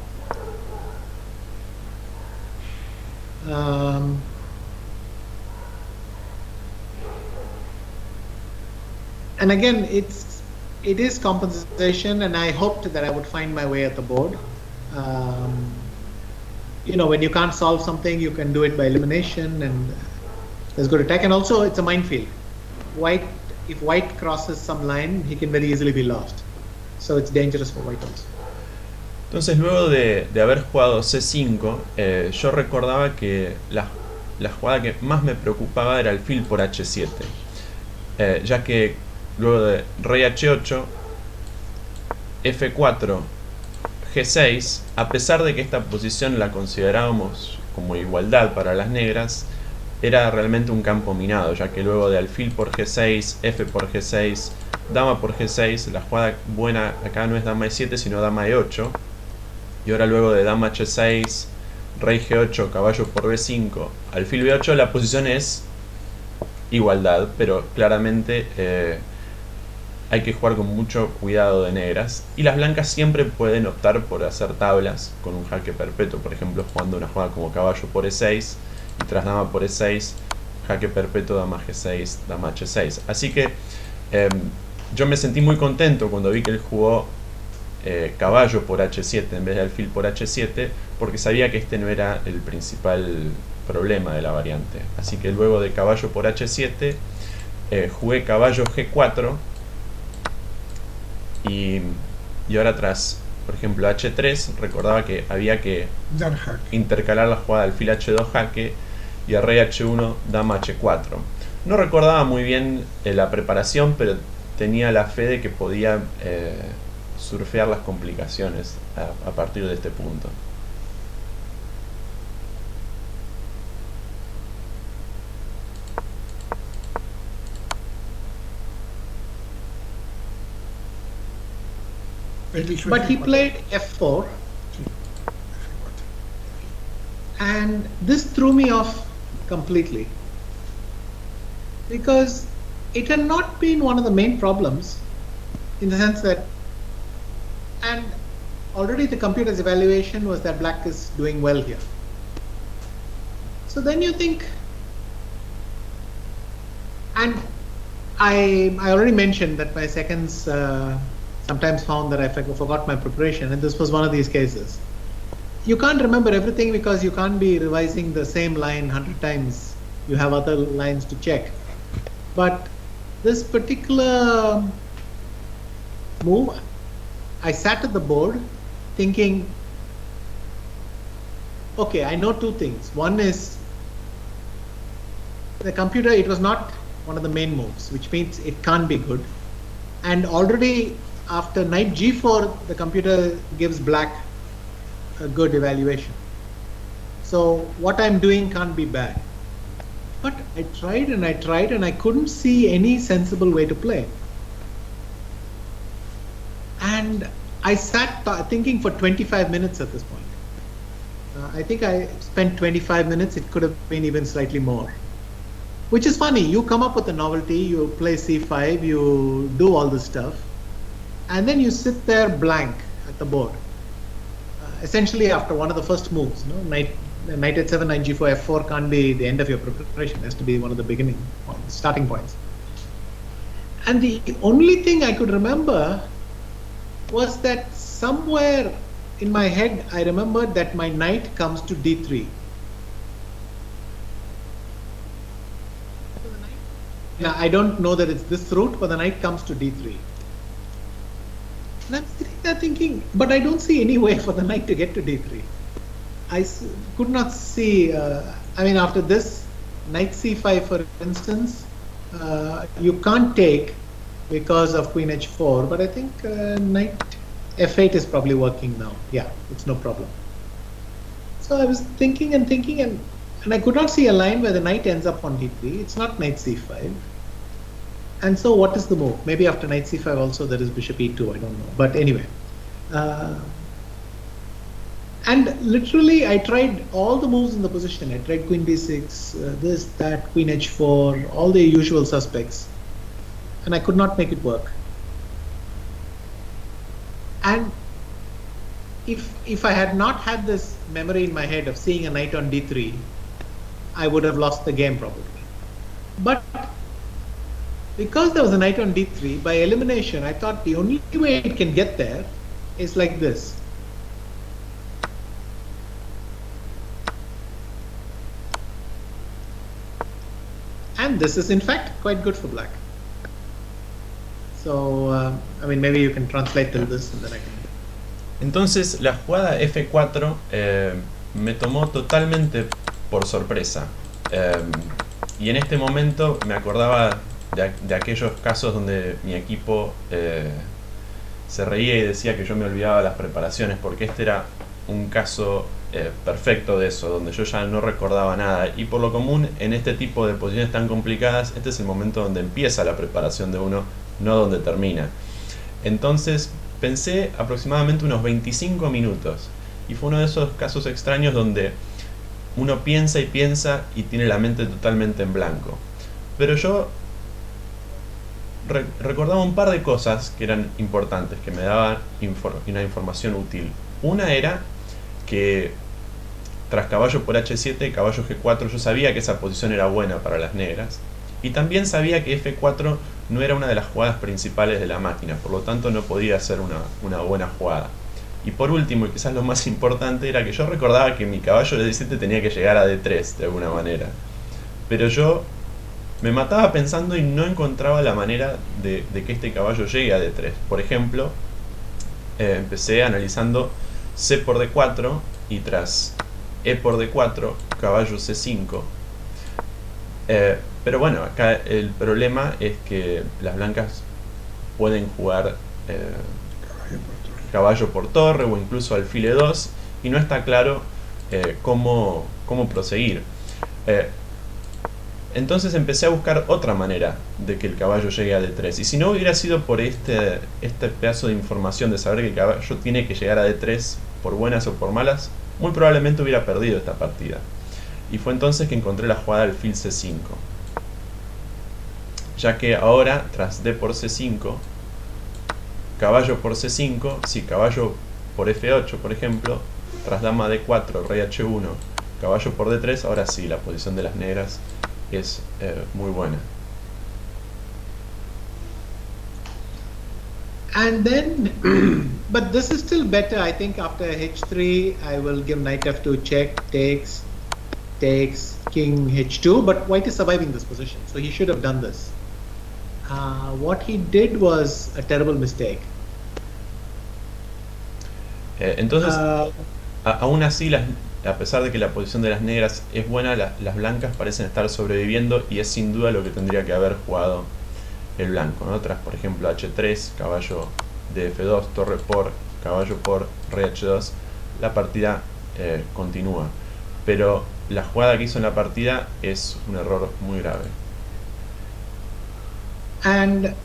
And again, it is compensation, and I hoped that I would find my way at the board. You know, when you can't solve something, you can do it by elimination, and there's good attack. And also, it's a minefield. If white crosses some line, he can very easily be lost. So it's dangerous for white also. Entonces, luego de haber jugado c5, yo recordaba que la jugada que más me preocupaba era alfil por h7, ya que luego de rey h8, f4, g6, a pesar de que esta posición la considerábamos como igualdad para las negras, era realmente un campo minado, ya que luego de alfil por g6, f por g6, dama por g6, la jugada buena acá no es dama e7 sino dama e8, y ahora luego de dama h6, rey g8, caballo por b5, alfil b8, la posición es igualdad, pero claramente hay que jugar con mucho cuidado de negras, y las blancas siempre pueden optar por hacer tablas con un jaque perpetuo, por ejemplo jugando una jugada como caballo por e6 y tras dama por e6, jaque perpetuo, dama g6, dama h6. Así que yo me sentí muy contento cuando vi que él jugó caballo por h7 en vez de alfil por h7, porque sabía que este no era el principal problema de la variante. Así que luego de caballo por h7 jugué caballo g4, y ahora tras, por ejemplo, h3, recordaba que había que intercalar la jugada alfil h2 jaque y el rey h1 dama h4. No recordaba muy bien la preparación, pero tenía la fe de que podía surfear las complicaciones a partir de este punto. But he played f4, and this threw me off completely. because it had not been one of the main problems, in the sense that, and already the computer's evaluation was that black is doing well here. So then you think, and I already mentioned that my seconds sometimes found that I forgot my preparation, and this was one of these cases. You can't remember everything because you can't be revising the same line 100 times. You have other lines to check. But this particular move, I sat at the board thinking, okay, I know two things. One is the computer, it was not one of the main moves, which means it can't be good. And already after knight g4, the computer gives black a good evaluation. So what I'm doing can't be bad. But I tried and I tried and I couldn't see any sensible way to play. And I sat thinking for 25 minutes at this point. I think I spent 25 minutes. It could have been even slightly more. Which is funny. You come up with a novelty, you play c5, you do all this stuff, and then you sit there blank at the board. Essentially after one of the first moves, no? Knight h7, knight g4, f4 can't be the end of your preparation. It has to be one of the beginning points, starting points. And the only thing I could remember was that somewhere in my head I remembered that my knight comes to d3. Now I don't know that it's this route, but the knight comes to d3. And I'm sitting there thinking, but I don't see any way for the knight to get to d3. I could not see, I mean, after this, knight c5, for instance, you can't take because of queen h4, but I think knight f8 is probably working now. Yeah, it's no problem. So I was thinking and thinking, and I could not see a line where the knight ends up on d3. It's not knight c5. And so what is the move? Maybe after knight c5 also there is bishop e2, I don't know. But anyway. And literally I tried all the moves in the position. I tried queen b6, this, that, queen h4, all the usual suspects. And I could not make it work. And if I had not had this memory in my head of seeing a knight on d3, I would have lost the game probably. But because there was a knight on d3, by elimination, I thought the only way it can get there is like this. And this is in fact quite good for black. So, I mean, maybe you can translate till this and then I can... Entonces la jugada F4 me tomó totalmente por sorpresa. Y en este momento me acordaba de aquellos casos donde mi equipo se reía y decía que yo me olvidaba las preparaciones, porque este era un caso perfecto de eso, donde yo ya no recordaba nada. Y por lo común, en este tipo de posiciones tan complicadas, este es el momento donde empieza la preparación de uno, no donde termina. Entonces pensé aproximadamente unos 25 minutos, y fue uno de esos casos extraños donde uno piensa y piensa y tiene la mente totalmente en blanco. Pero yo recordaba un par de cosas que eran importantes, que me daban una información útil. Una era que tras caballo por h7, caballo g4, yo sabía que esa posición era buena para las negras, y también sabía que f4 no era una de las jugadas principales de la máquina, por lo tanto no podía ser una buena jugada. Y por último, y quizás lo más importante, era que yo recordaba que mi caballo de d7 tenía que llegar a d3 de alguna manera, pero yo me mataba pensando y no encontraba la manera de que este caballo llegue a d3. Por ejemplo, empecé analizando c por d4 y tras e por d4, caballo c5. Pero bueno, acá el problema es que las blancas pueden jugar caballo por torre o incluso alfil e2, y no está claro cómo proseguir. Entonces empecé a buscar otra manera de que el caballo llegue a d3, y si no hubiera sido por este pedazo de información de saber que el caballo tiene que llegar a d3 por buenas o por malas, muy probablemente hubiera perdido esta partida. Y fue entonces que encontré la jugada alfil c5. ya que ahora tras D por C5, caballo por C5, si caballo por F8 por ejemplo, tras dama D4, rey H1, caballo por D3, ahora sí la posición de las negras es muy buena. And then, but this is still better. I think after H3, I will give knight F2 check, takes, king H2, but white is surviving this position, so he should have done this. What he did was a terrible mistake. Entonces, aún así, a pesar de que la posición de las negras es buena, las blancas parecen estar sobreviviendo y es sin duda lo que tendría que haber jugado el blanco, ¿no? Tras, por ejemplo, H3, caballo de F2, torre por, caballo por, rey H2, la partida continúa. Pero la jugada que hizo en la partida es un error muy grave. And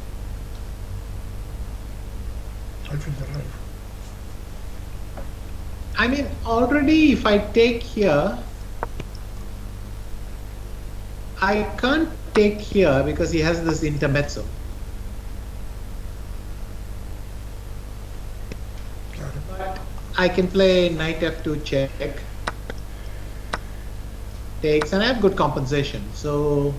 I mean, already if I take here, I can't take here because he has this intermezzo. But I can play knight F2 check, takes, and I have good compensation. So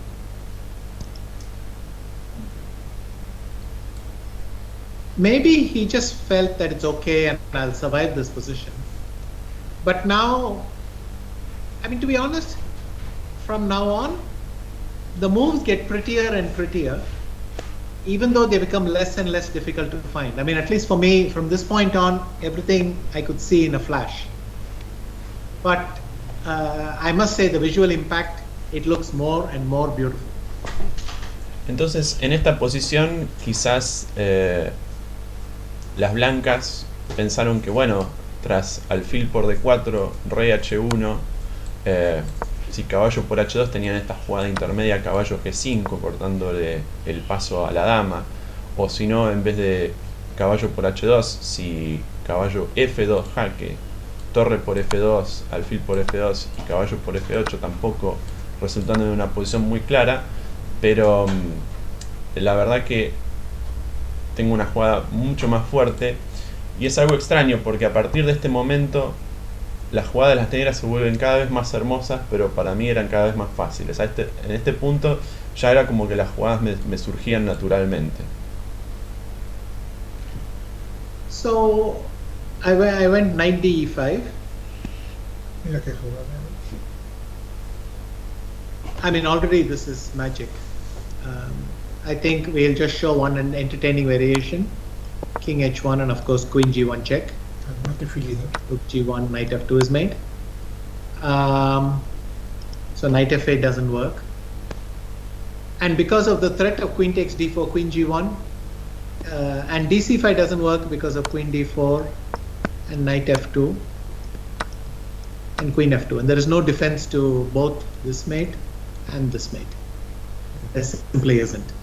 maybe he just felt that it's okay and I'll survive this position. But now, I mean, to be honest, from now on, the moves get prettier and prettier, even though they become less and less difficult to find. I mean, at least for me, from this point on, everything I could see in a flash. But I must say the visual impact, it looks more and more beautiful. Entonces, en esta posición, quizás las blancas pensaron que, bueno, tras alfil por D4, rey H1, si caballo por H2 tenían esta jugada intermedia caballo G5 cortándole el paso a la dama, o si no, en vez de caballo por H2, si caballo F2 jaque, torre por F2, alfil por F2 y caballo por F8 tampoco, resultando en una posición muy clara. Pero la verdad que tengo una jugada mucho más fuerte y es algo extraño porque a partir de este momento las jugadas de las negras se vuelven cada vez más hermosas, pero para mí eran cada vez más fáciles. En este punto ya era como que las jugadas me surgían naturalmente. So I went knight d5. Mira qué jugada. I mean, already this is magic. I think we'll just show one an entertaining variation. King h1 and of course queen g1 check. Rook g1, knight f2 is made. So knight f8 doesn't work. And because of the threat of queen takes d4, queen g1, and dc5 doesn't work because of queen d4 and knight f2 and queen f2. And there is no defense to both this mate and this mate. There simply isn't.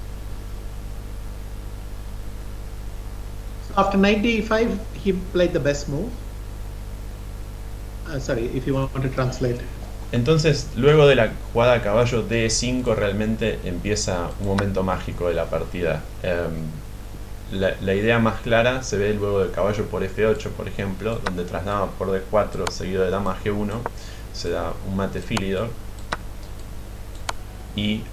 So after knight d5, he played the best move. Sorry, if you want to translate. Entonces, luego de la jugada caballo d5, realmente empieza un momento mágico de la partida. La idea más clara se ve luego del caballo por f8, por ejemplo, donde tras dama por d4 seguido de dama g1 se da un mate Philidor. Y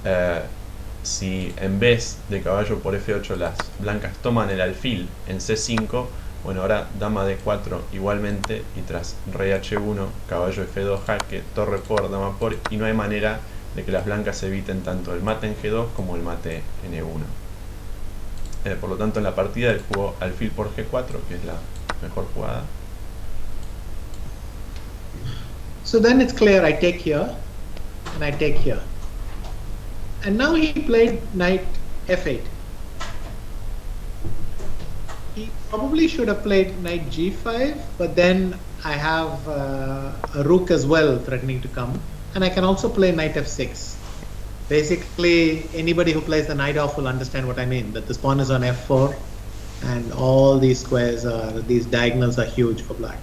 si en vez de caballo por f8 las blancas toman el alfil en c5, bueno, ahora dama d4 igualmente, y tras rey h1, caballo f2 jaque, torre por, dama por, y no hay manera de que las blancas eviten tanto el mate en g2 como el mate en e1. Por lo tanto, en la partida él jugó alfil por g4, que es la mejor jugada. So then it's clear, I take here and I take here. And now he played knight f8. He probably should have played knight g5, but then I have a rook as well threatening to come, and I can also play knight f6. Basically, anybody who plays the knight off will understand what I mean, that this pawn is on f4 and all these squares these diagonals are huge for black.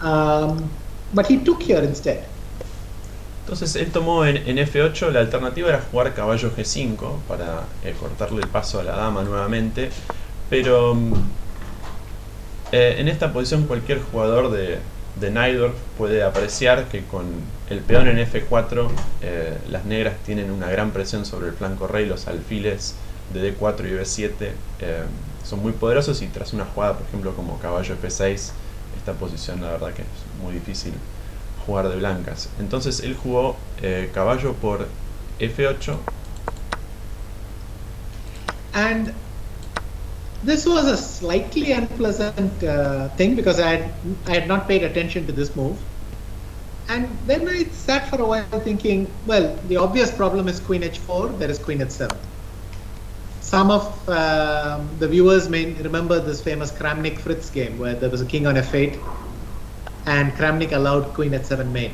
But he took here instead. Entonces él tomó en F8, la alternativa era jugar caballo G5 para cortarle el paso a la dama nuevamente, pero en esta posición cualquier jugador de Najdorf puede apreciar que con el peón en F4 las negras tienen una gran presión sobre el flanco rey, los alfiles de D4 y B7 son muy poderosos, y tras una jugada por ejemplo como caballo F6, esta posición la verdad que es muy difícil jugar de blancas. Entonces él jugó caballo por F8. And this was a slightly unpleasant thing because I had not paid attention to this move. And then I sat for a while thinking, well, the obvious problem is queen h4, there is queen h7. Some of the viewers may remember this famous Kramnik-Fritz game where there was a king on f8 and Kramnik allowed queen h7 mate.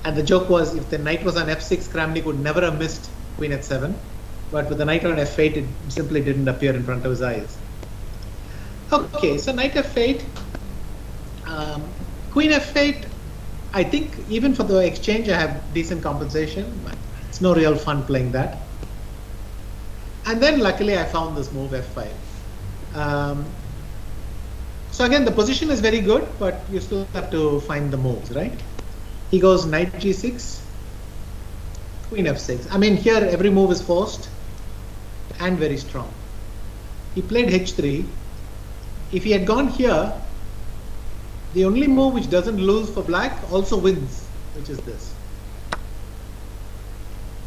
And the joke was if the knight was on f6, Kramnik would never have missed queen h7. But with the knight on f8, it simply didn't appear in front of his eyes. Okay, so knight f8, queen f8, I think even for the exchange I have decent compensation, but it's no real fun playing that. And then luckily I found this move f5. So again, the position is very good, but you still have to find the moves, right? He goes knight g6, queen f6. I mean, here every move is forced and very strong. He played h3. If he had gone here, the only move which doesn't lose for black also wins, which is this.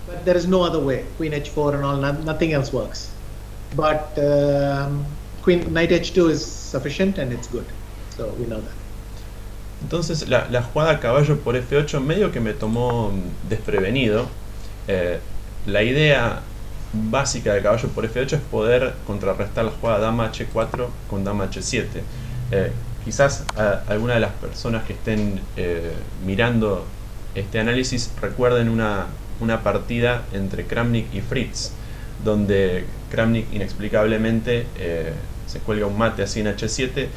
But there is no other way. Queen h4 and all, nothing else works. But knight h2 is sufficient and it's good. So we know that. Entonces la jugada caballo por F8 medio que me tomó desprevenido. La idea básica de caballo por F8 es poder contrarrestar la jugada dama H4 con dama H7. Quizás alguna de las personas que estén mirando este análisis recuerden una partida entre Kramnik y Fritz, donde Kramnik inexplicablemente se cuelga un mate así en H7,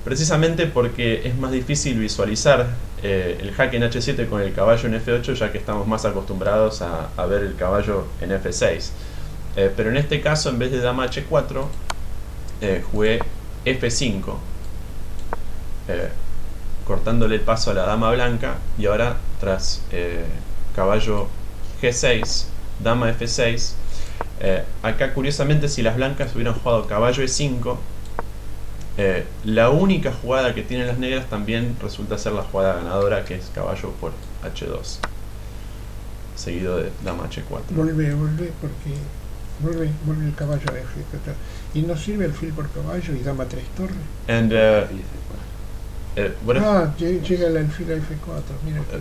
precisamente porque es más difícil visualizar el jaque en H7 con el caballo en F8, ya que estamos más acostumbrados a ver el caballo en F6. Pero en este caso, en vez de dama H4, jugué F5, cortándole el paso a la dama blanca, y ahora tras caballo G6, dama F6, acá curiosamente si las blancas hubieran jugado caballo E5, la única jugada que tienen las negras también resulta ser la jugada ganadora, que es caballo por H2, seguido de dama H4. Vuelve porque vuelve el caballo a F4 y no sirve alfil por caballo y dama 3 torres. And llega el alfil a F4, mira que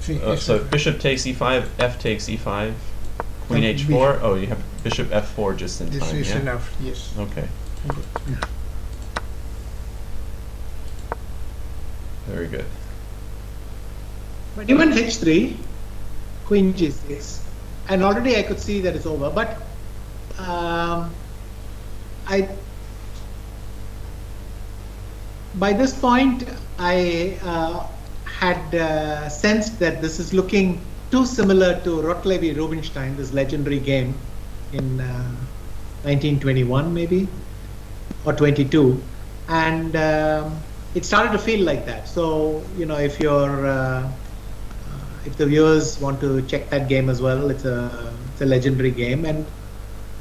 sí, so if bishop takes E5, F takes E5, queen H4. Oh, you have bishop F4 just in this time. is Yeah? enough, yes. Okay. Very good. But even h3, queen g6, and already I could see that it's over. But by this point, I had sensed that this is looking too similar to Rotlevi-Rubinstein, this legendary game in 1921 maybe, or 22. And it started to feel like that. So, you know, if the viewers want to check that game as well, it's a legendary game. And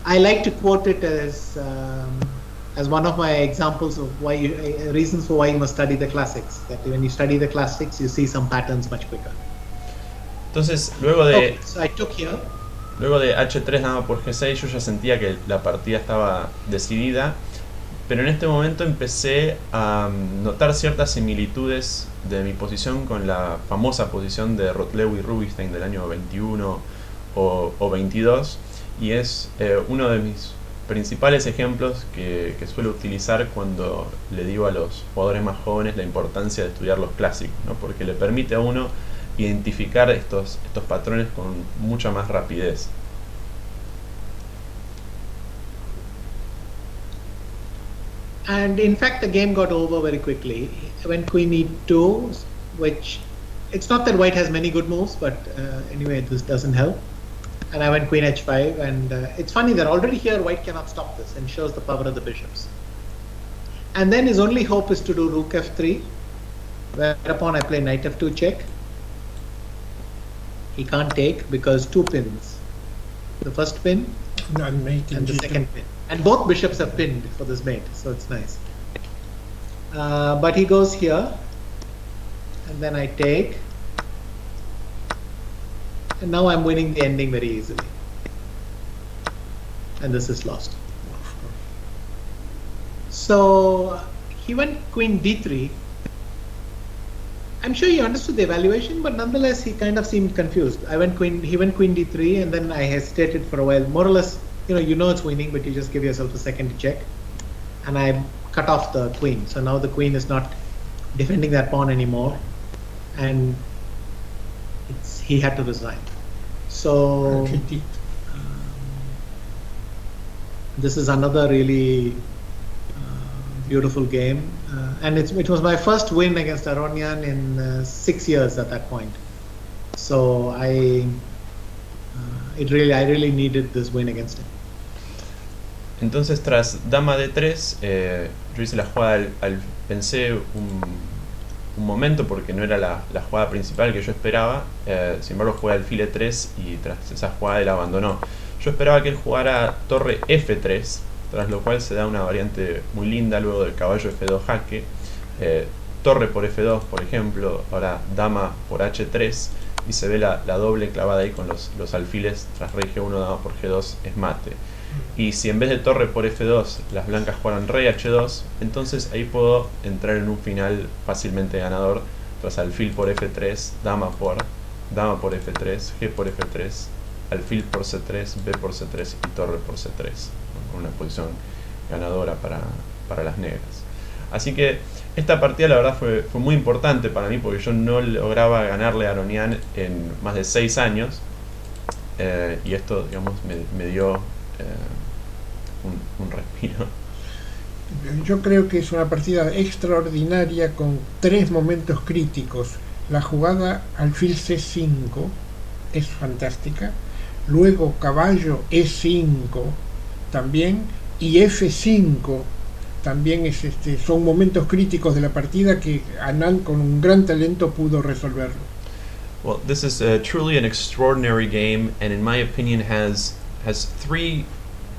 I like to quote it as one of my examples of reasons for why you must study the classics. That when you study the classics, you see some patterns much quicker. Entonces, luego de so I took here. Luego de H3 dama por G6, yo ya sentía que la partida estaba decidida, pero en este momento empecé a notar ciertas similitudes de mi posición con la famosa posición de Rotlewi-Rubinstein del año 21 o 22, y es uno de mis principales ejemplos que suelo utilizar cuando le digo a los jugadores más jóvenes la importancia de estudiar los clásicos, ¿no? Porque le permite a uno identificar estos patrones con mucha más rapidez. And in fact, the game got over very quickly. When queen e2, which it's not that white has many good moves, but anyway, this doesn't help. And I went queen h5, and it's funny that already here white cannot stop this, and shows the power of the bishops. And then his only hope is to do rook f3, whereupon I play knight f2 check. He can't take because 2 pins. The first pin And mate in and the G2. second pin. And both bishops are pinned for this mate, so it's nice. But he goes here, and then I take. And now I'm winning the ending very easily. And this is lost. So he went queen d3. I'm sure he understood the evaluation, but nonetheless he kind of seemed confused. He went queen d3, and then I hesitated for a while. More or less, you know it's winning, but you just give yourself a second to check. And I cut off the queen. So now the queen is not defending that pawn anymore, and he had to resign. So this is another really beautiful game, and it was my first win against Aronian in 6 years at that point. So I really needed this win against him. Entonces, tras dama d3, yo hice la jugada pensé un momento porque no era la jugada principal que yo esperaba. Sin embargo, jugué alfil e3 y tras esa jugada él abandonó. Yo esperaba que él jugara torre f3, tras lo cual se da una variante muy linda luego del caballo f2 jaque. Torre por f2, por ejemplo, ahora dama por h3, y se ve la doble clavada ahí con los alfiles tras rey g1, dama por g2 es mate. Y si en vez de torre por f2 las blancas jugaran rey h2, entonces ahí puedo entrar en un final fácilmente ganador tras alfil por f3, dama por f3, g por f3, alfil por c3, b por c3 y torre por c3. Una posición ganadora para las negras. Así que esta partida la verdad fue muy importante para mí porque yo no lograba ganarle a Aronian en más de 6 años, y esto, digamos, me dio un respiro. Yo creo que es una partida extraordinaria con 3 momentos críticos. La jugada alfil c5 es fantástica, luego caballo e5 también, y f5 también son momentos críticos de la partida que Anand con un gran talento pudo resolverlo. Well, this is truly an extraordinary game, and in my opinion has 3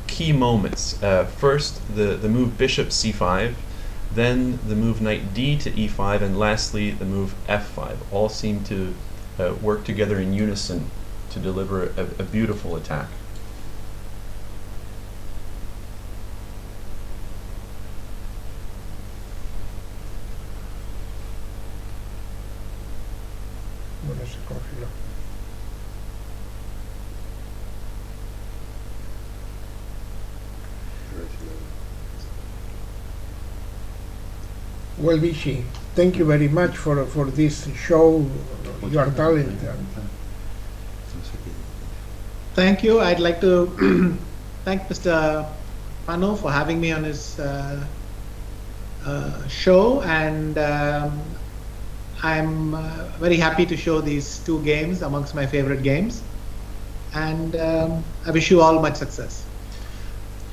key moments. First, the move bishop c5, then the move knight d to e5, and lastly the move f5. All seem to work together in unison to deliver a beautiful attack. Bueno, se congeló. Well, Vichy, thank you very much for this show, your talent. Thank you. I'd like to thank Mr. Pano for having me on his show, and I'm very happy to show these 2 games amongst my favorite games, and I wish you all much success.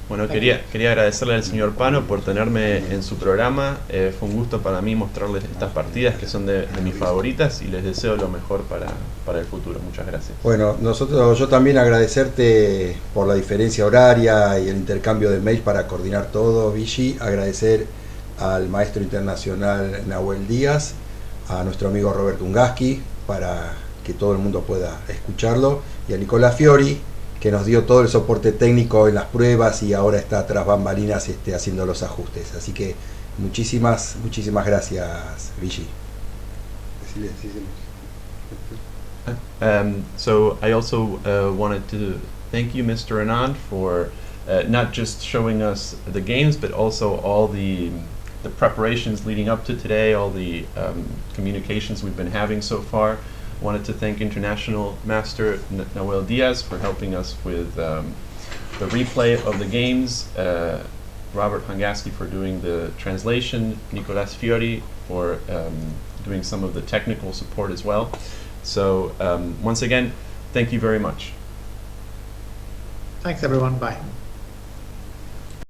Bueno, quería agradecerle al señor Pano por tenerme en su programa. Fue un gusto para mí mostrarles estas partidas que son de mis favoritas, y les deseo lo mejor para el futuro. Muchas gracias. Bueno, yo también agradecerte por la diferencia horaria y el intercambio de mails para coordinar todo, Vichy. Agradecer al maestro internacional Nahuel Díaz, a nuestro amigo Roberto Ungaski, para que todo el mundo pueda escucharlo, y a Nicolás Fiori, que nos dio todo el soporte técnico en las pruebas y ahora está tras bambalinas haciendo los ajustes. Así que muchísimas gracias, Vichy. So I also wanted to thank you, Mr. Anand, for not just showing us the games, but also all the preparations leading up to today, all the communications we've been having so far. Wanted to thank International Master Nahuel Diaz for helping us with the replay of the games, Robert Hangaski for doing the translation, Nicolas Fiori for doing some of the technical support as well. So once again, thank you very much. Thanks, everyone. Bye.